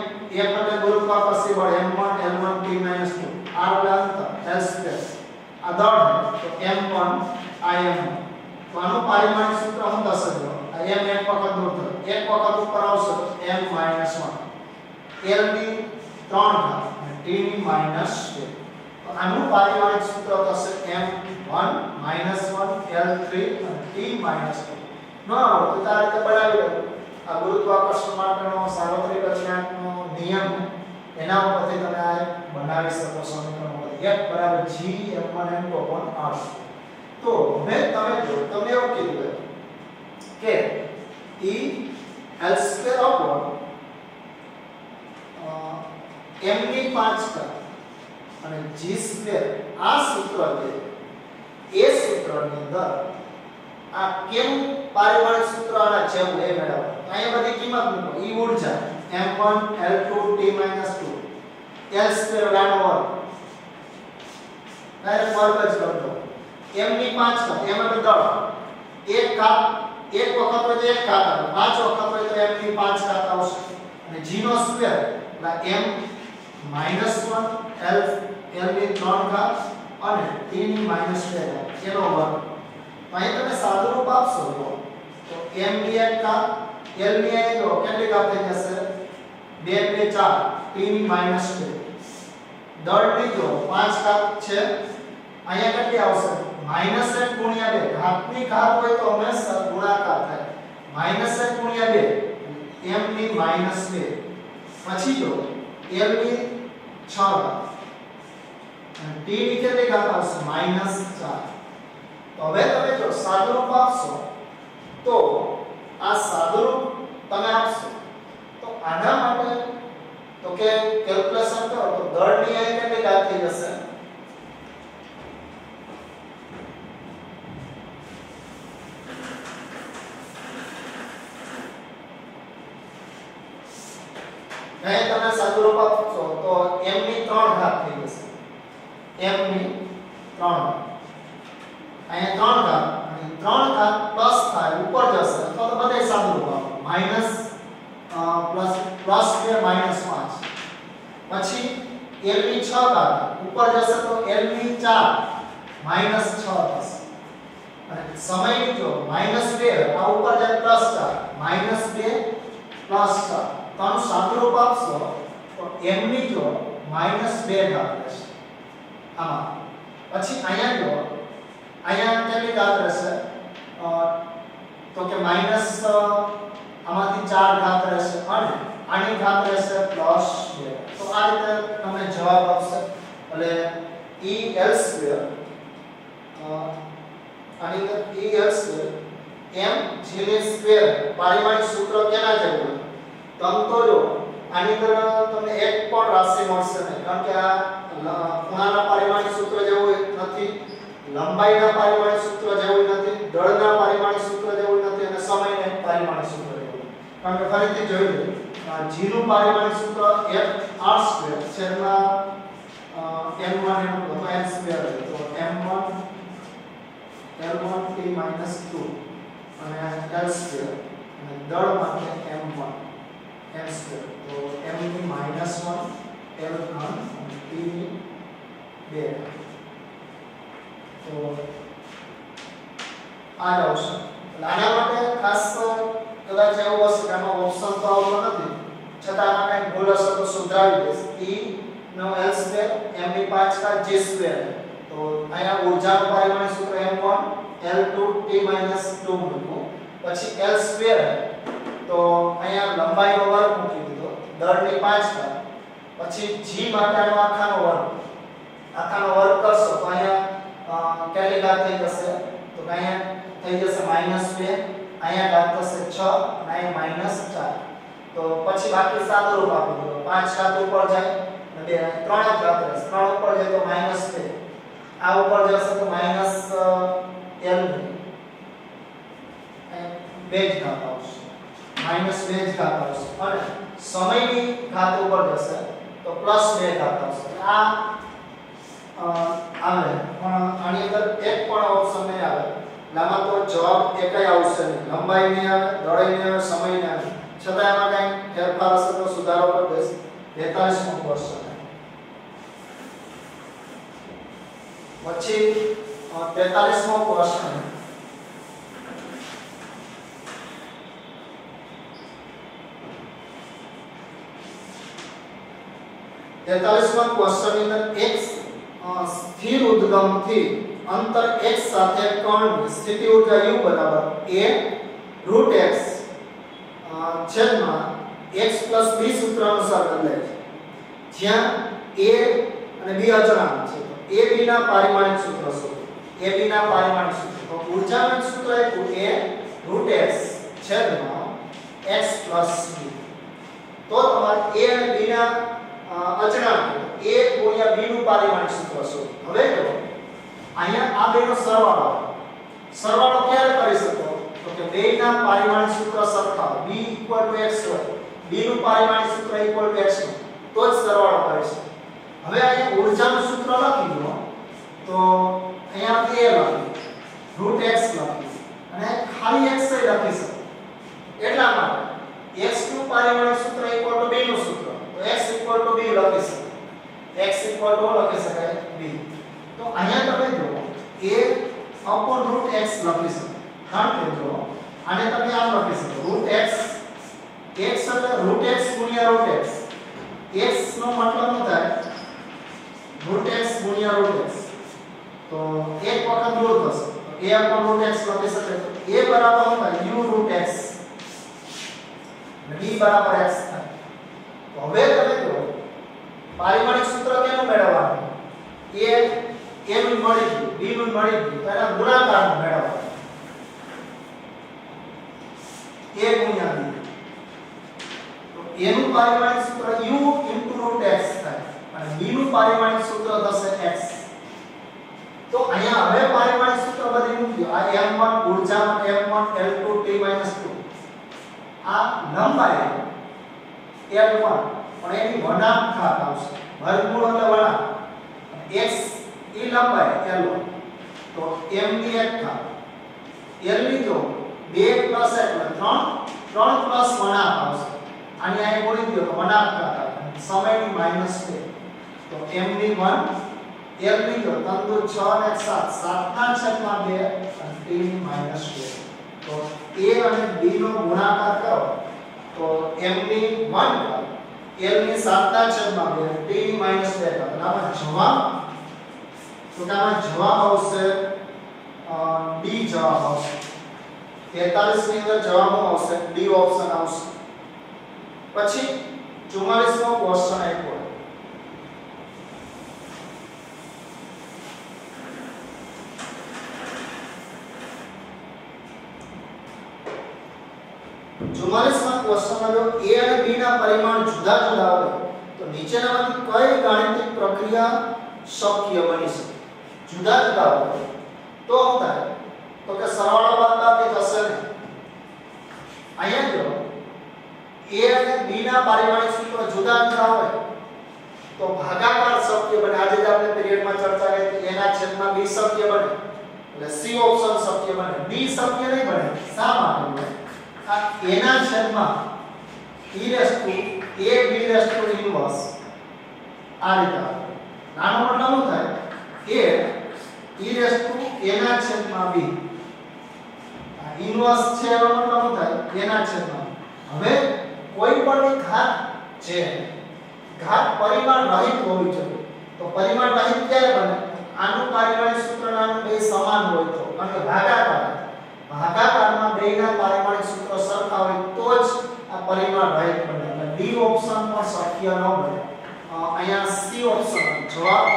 એટલે ગુરુત્વાકર્ષણ બળ m1 l1 t - 2, r એટલે અંતર l², આ દળ તો m1 im. તો આનું પારિમાણિક સૂત્ર શું થશે? જો આ m એક વખત દૂર થશે, એક વખત ઉપર આવશે તો m - 1, l ની 3 ઘાત અને t ની -2. તો આનું પારિમાણિક સૂત્ર થશે m1 - 1 l3 અને t - 2. ન આવડે તો આ રીતે બનાવી લો. આ ગુરુત્વાકર્ષણ માટેનો સાર્વત્રિક અચળાંકનો નિયમ, એના ઉપરથી તમે આ બનાવી શકો સમીકરણ. F = g m1 m2 r². તો હવે તમે જો તમને એવું કીધું કે E l² m ની 5 ઘાત અને g² આ સૂત્ર છે. એ સૂત્રની અંદર આ કેમ પારિમાણિક સૂત્ર આના જેવું એ મેળવો. અહીંયા બધી કિંમત મૂકો. E ઊર્જા m1 l2 t - 2 l² લાનો વર્ગ, ડાયરેક્ટ વર્ગ જ કરજો. m ની 5 ઘાત, m એટલે દળ, એક ઘાત એક વખત હોય તો એક ઘાત આવે, 5 વખત હોય તો m ની 5 ઘાત આવશે. અને g નો સ્ક્વેર એટલે m - 1 l ની 3 ઘાત અને t ની -2 એનો વર્ગ. અહીં તમે સાદું રૂપ આપશો તો m ની 1 ઘાત l ની 1 તો કેટલી ઘાત થઈ જશે? 2 2 4 t ની -2. દળ ની જો 5 ઘાત છે, અહીંયા કેટલી આવશે? -1 ગુણ્યા 2. ઘાતની ઘાત હોય તો હંમેશા ગુણાકાર થાય. -1 ગુણ્યા 2 m ની -2. પછી જો l ની 6 ઘાત અને t ની કેટલી ઘાત આવશે? -4. તો હવે તમે જો સાદુરૂપ આપશો તો આ સાદુરૂપ તમે આપશો તો આના માટે તો કે કેલ્ક્યુલેશન કરો તો દળની અહીં કેટલી ઘાત થઈ જશે? અહીં તમે સાદુરૂપ આપશો તો m ની 3 ઘાત થઈ જશે. m ની 3 ઘાત, અહીંયા 3 ઘાત અને 3 ઘાત પ્લસ થાય ઉપર જશે અથવા તો બધે સાદુરૂપ આપો માઈનસ પ્લસ 2 -5. પછી l ની 6 ઘાત ઉપર જશે તો l ની 4 -6 થશે. અને સમયની જો -2 આ ઉપર જાય +4 -2 +4. તો આનું સાદુરૂપ આપશો તો m ની જો -2 ઘાત રહેશે આમાં. પછી અહીંયા જો અહીંયા કેટલી ઘાત રહેશે? તો કે માઈનસ આમાંથી 4 ઘાત રહેશે અને આની ઘાત રહેશે +2. તો આ રીતે તમને જવાબ આવશે. એટલે E l² આની અંદર E l² m g ની સ્ક્વેર પારિમાણિક સૂત્ર કેના જેવું? તમ તો જો આની અંદર તમને એક પણ રાશિ મળશે નહીં, કારણ કે આ ખૂણાના પારિમાણિક સૂત્ર જેવું નથી, લંબાઈના પારિમાણિક સૂત્ર જેવું નથી, દળના પારિમાણિક સૂત્ર જેવું નથી અને સમયના પારિમાણિક સૂત્ર જેવું. કારણ કે ફરીથી જોઈ લો g નું પારિમાણિક સૂત્ર Fr² છેદમાં m1 m2 તો m². તો m1 l1 t - 2 અને l² અને દળ માટે m1 m². તો m ની -1 l3 અને t ની 2. તો આ જ આવશે. આના માટે ખાસ કદાચ એવું હશે કે આમાં ઓપ્શન તો આવતો નથી, છતાં આમાં કંઈક ભૂલ હશે તો સુધારી દઈશ. E નો L સ્ક્વેર m ની 5 ઘાત g સ્ક્વેર. તો અહીંયા ઊર્જાનું પરિમાણ સૂત્ર m1 L2 t - 2 મૂકો. પછી L સ્ક્વેર તો અહીંયા લંબાઈનો વર્ગ મૂકી દીધો, દળની 5 ઘાત. પછી g માટેનો આખાનો વર્ગ કરશો તો અહીંયા કેટલી ઘાત થઈ જશે? તો અહીંયા થઈ જશે -2, અહીંયા ઘાત થશે 6 અને અહીંયા -4. તો પછી બાકી સાદુરૂપ આપી દો. 5 ઘાત ઉપર જાય અને 3 જ ઘાત રહેશે. 3 ઉપર જાય તો -2, આ ઉપર જશે તો -L, 2 જ ઘાત આવશે, -2 જ ઘાત આવશે. અને સમયની ઘાત ઉપર જશે તો +2 ઘાત આવશે. આ આવે પણ આની અંદર એક પણ ઓપ્શન નહીં આવે. આમાં તો જવાબ એકય આવશે નહીં, લંબાઈ નહીં આવે, દળાઈ નહીં આવે, સમય નહીં આવે. છતાં એમાં કંઈ ફેરફાર હશે તો સુધારો કરી દઈશ. 42મો ક્વેશ્ચન. પછી 43મો ક્વેશ્ચન. 43મા ક્વેશ્ચનની અંદર x સ્થિર ઉદ્ગમથી અંતર x સાથે કણની સ્થિતિ ઊર્જા u બરાબર a√x છેદમાં x + b સૂત્ર અનુસાર બદલાય છે. જ્યાં a અને b અચળાંક છે. a b ના પારિમાણિક સૂત્ર શોધો. a b ના પારિમાણિક સૂત્ર તો ઊર્જાનું સૂત્ર a√x છેદમાં x + b. તો તમારે a અને b ના અચળાંક a * b નું પારિમાણિક સૂત્ર શોધો. હવે જો અહીંયા આ બેનો સરવાળો ક્યારે કરી શકો? તો કે બેના પારિમાણિક સૂત્ર સરખા b = x હોય, b નું પારિમાણિક સૂત્ર = x તો જ સરવાળો કરી શકો. હવે અહીંયા ઊર્જાનું સૂત્ર લખી દો તો અહીંયા આપણે a લખી, √x લખી અને ખાલી x લખી શકો. એટલા માટે x નું પારિમાણિક સૂત્ર = b નું સૂત્ર, તો x = b લખી શકો. x લખી શકાય b. તો અહીંયા તમે જો a/√x લખી શકો. કારણ કે જો આને તમે આમ લખી શકો √x, x એટલે √x * √x. x નો મતલબ શું થાય? √x * √x. તો એક વખત દૂર થશે તો a/√x લખી શકાય. તો a બરાબર શું થાય? u√x અને b બરાબર x થાય. તો હવે તમે જો પારિમાણિક સૂત્ર કેનું મેળવવાનું? a નું મળી ગયું, b નું મળી ગયું, તો એના ગુણાકારનું મેળવવાનું. a * b. તો a નું પારિમાણિક સૂત્ર u √x થાય અને b નું પારિમાણિક સૂત્ર થશે x. તો અહીંયા હવે પારિમાણિક સૂત્ર બદલી મૂક્યો. આ m1 ઊર્જામાં m1 L2 t - 2. આ લંબાઈ L1 પણ એની વળાંક ઘાત આવશે. વર્ગમૂળ એટલે વળાંક. x ઈ લંબાઈ L1 તો m ની 1 ઘાત. L ની જો 2 + 1 એટલે 3 પ્લસ વળાંક આવશે. આની અહીં બોલી દો તો વળાંક ઘાત આવે. સમયની -2 તો m ની 1, L ની જો 3 × 6 અને 7, 7/2 અને t ની -2. તો a અને b નો ગુણાકાર કરો તો m ની 1 ઘાત, L ની 7/2 t ની -2 ઘાત. આમાં જવાબ આવશે D જવાબ આવશે. 43 ની અંદર જવાબ આવશે D ઓપ્શન આવશે. પછી 44મો ક્વેશ્ચન આપ્યો. ક્વેશ્ચનમાં જો a અને b ના પરિમાણ જુદા જુદા હોય તો નીચેનામાંથી કઈ ગાણિતિક પ્રક્રિયા શક્ય બની શકે? જુદા જુદા હોય તો શું થાય? તો કે સરવાળો બાદબાકી થશે ને. અહીંયા જો a અને b ના પારિમાણિક સૂત્ર જુદા જુદા હોય તો ભાગાકાર શક્ય બને. આજે જ આપણે પીરિયડમાં ચર્ચા કરી a ના છેદમાં b શક્ય બને, એટલે c ઓપ્શન શક્ય બને. d શક્ય નહીં બને. શા માટે? આ a ના છેદમાં e raised to a b raised to inverse આ રીતે નાનો મતલબ શું થાય? a e raised to a ના છેદમાં b, આ e ઇન્વર્સ છે એનો મતલબ શું થાય એના છેદમાં હવે કોઈ પણ ઘાત છે ઘાત પરિમાણ રહિત હોવી જોઈએ તો પરિમાણ રહિત ક્યારે બને આનું પારિમાણિક સૂત્ર આનું બે સમાન હોય તો અને ભાગાકારમાં બેના પારિમાણિક સૂત્ર સરખા હોય તો જ આ પરિમાણ રહિત બને એટલે ડી ઓપ્શન પણ શક્ય ન બને અહીંયા સી ઓપ્શન જવાબ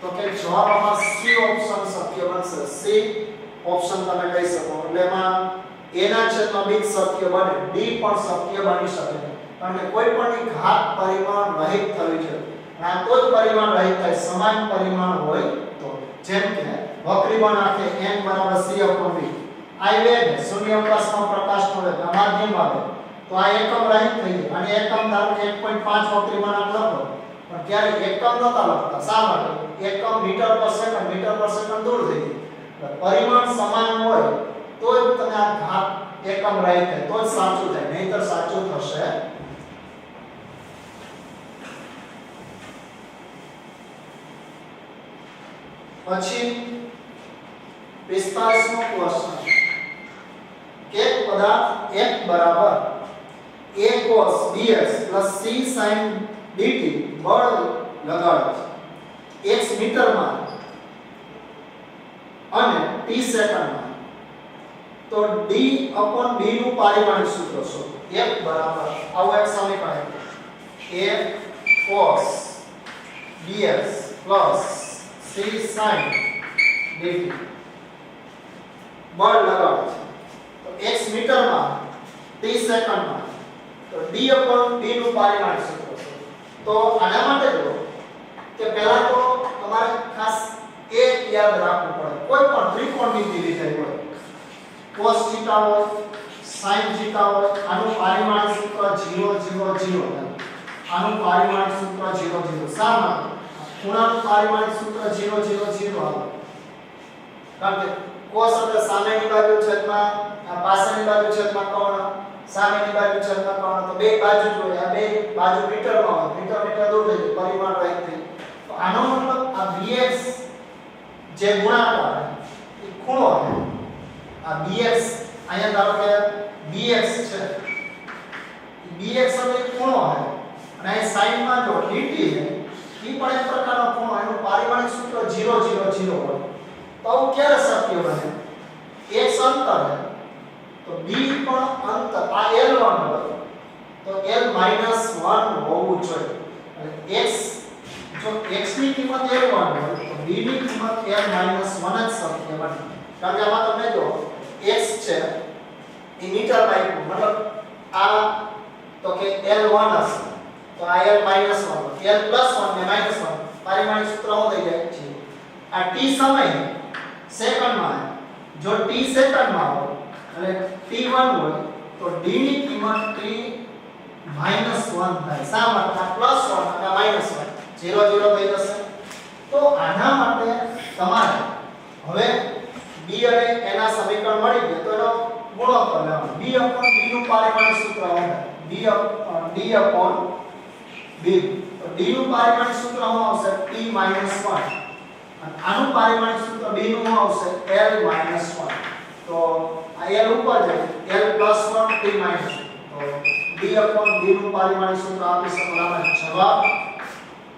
તો કે જવાબમાં સી ઓપ્શન શક્ય બનશે સી ઓપ્શન તમે કહી શકો એટલે એમાં a ના છેદમાં b શક્ય બને d પણ શક્ય બની શકે કારણ કે કોઈ પણ ઘાત પરિમાણ રહિત થવી જોઈએ આ તો જ પરિમાણ રહિત થાય સમાન પરિમાણ હોય તો જેમ કે વક્રી બનાકે n c/v આ વેગ શૂન્યાવકાશમાં પ્રકાશનો વેગ માધ્યમ આવે તો આ એકમ રહિત થઈ જાય અને એકમ ધારો 1.5 વક્રી બનાક લખો પણ ક્યારે એકમ નતા લખતા શા માટે એકમ મીટર પર સેકન્ડ દૂર થઈ ગયું પરિમાણ સમાન હોય તો જ તમે આ ઘાત એકમ રહિત થાય તો જ સાચું થાય નહીંતર સાચું થશે પછી 45મો ક્વેશ્ચન કે પદાર્થ f બરાબર a cos bx c sin dt બળ લગાડે છે x મીટરમાં અને t સેકન્ડમાં તો d upon b નું પારિમાણિક સૂત્ર શોધો f બરાબર આવું એક સમીકરણ a cos bx c sin dt બળ લગાડે છે તો x મીટરમાં t સેકન્ડમાં તો d upon b નું પારિમાણિક સૂત્ર શોધો તો આના માટે જો કે પહેલા તો તમારે ખાસ એક યાદ રાખવું પડે કોઈ પણ ત્રિકોણમિતિ વિધેય હોય cos θ હોય sin θ હોય આનું પારિમાણિક સૂત્ર 0 0 0 આનું પારિમાણિક સૂત્ર 0 0 શા માટે ખૂણાનું પારિમાણિક સૂત્ર 0 0 0 આવે કારણ કે cos એટલે સામેની બાજુ છેદમાં પાછળની બાજુ છેદમાં કોણ સામેની બાજુ છેદમાં કોણ તો બે બાજુ જોઈએ આ બે બાજુ મીટરમાં હોય મીટર દૂર થઈ જાય પરિમાણ રહિત થઈ તો આનો મતલબ આ bx જે ગુણાકાર એ ખૂણો છે આ bx અહીંયા ધારો કે bx છે bx એટલે ખૂણો છે અને અહીં સાઈન માં જો dt છે એ પણ એક પ્રકારનો ખૂણો એનું પારિમાણિક સૂત્ર 0 0 0 હોય તો ક્યારે શક્ય બને x અંતર છે તો b પણ અંતર આ l1 હોય તો l-1 હોવું જોઈએ અને x જો x ની કિંમત l1 હોય તો b ની કિંમત l-1 જ શક્ય બને કારણ કે આમાં તમે જો x છે એ મીટરમાં આપ્યું મતલબ આ તો કે l1 હશે તો આ l-1 l+1 ને -1 પારિમાણિક સૂત્ર શું થઈ જાય છે આ t સમય સેકન્ડમાં જો t સેકન્ડમાં હોય અને t1 હોય તો d ની કિંમત t -1 થાય શા માટે આ +1 અને -1 0 0 થઈ જશે તો આના માટે તમારે હવે b અને એના સમીકરણ મળી ગયા તો એનો ગુણોત્તર લેવાનો b upon b નું પારિમાણિક સૂત્ર આવે d upon b તો d નું પારિમાણિક સૂત્ર શું આવશે t - 1 અને આનું પારિમાણિક સૂત્ર b નું શું આવશે l - 1 તો આ l ઉપર જાય l+1 t - 1 તો d upon b નું પારિમાણિક સૂત્ર આપી શકવાના જવાબ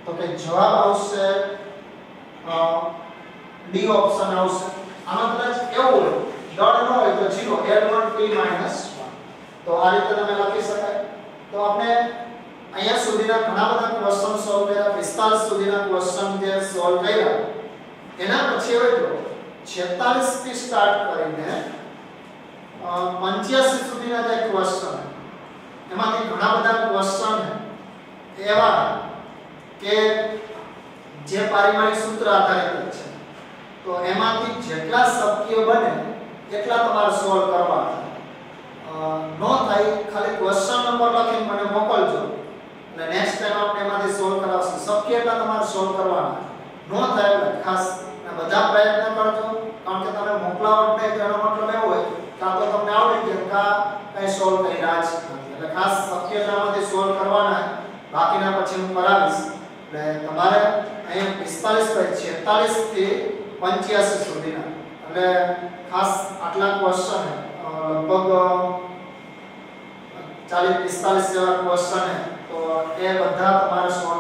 તો કે જવાબ આવશે d ઓપ્શન આવશે આમાં કદાચ એવું હોય દળ ન હોય તો 0 l1 t - 1 તો આ રીતે તમે લખી શકાય તો આપણે અહીંયા સુધીના ઘણા બધા ક્વેશ્ચન સોલ્વ કર્યા 45 સુધીના ક્વેશ્ચન જે સોલ્વ કર્યા એના પછી હવે જો 46 થી સ્ટાર્ટ કરીને 85 સુધીના જે ક્વેશ્ચન એમાંથી ઘણા બધા ક્વેશ્ચન એવા કે જે પારિમાણિક સૂત્ર આધારિત છે તો એમાંથી જેટલા શક્ય બને એટલા તમારે સોલ્વ કરવાના નો થાય ખાલી ક્વેશ્ચન નંબર લખીને મને મોકલજો એટલે નેક્સ્ટ ટાઈમ આપણે એમાંથી સોલ્વ કરાવશું શક્ય એટલા તમારે સોલ્વ કરવાના નો થાય એટલે ખાસ બધા પ્રયત્ન કરજો કારણ કે તમે મોકલાવટ નહીં તો એનો મતલબ એવો હોય કે આ તો તમને આવડી ગયું કે કઈ સોલ્વ કર્યા જ નથી એટલે ખાસ શક્ય એટલામાંથી સોલ્વ કરવાના બાકીના પછી હું કરાવીશ એટલે તમારે અહીંયા 45 થી 86 થી 85 સુધીના એટલે ખાસ આટલા ક્વેશ્ચન લગભગ 40 45 જેવા ક્વેશ્ચન તો એ બધા તમારે સોલ્વ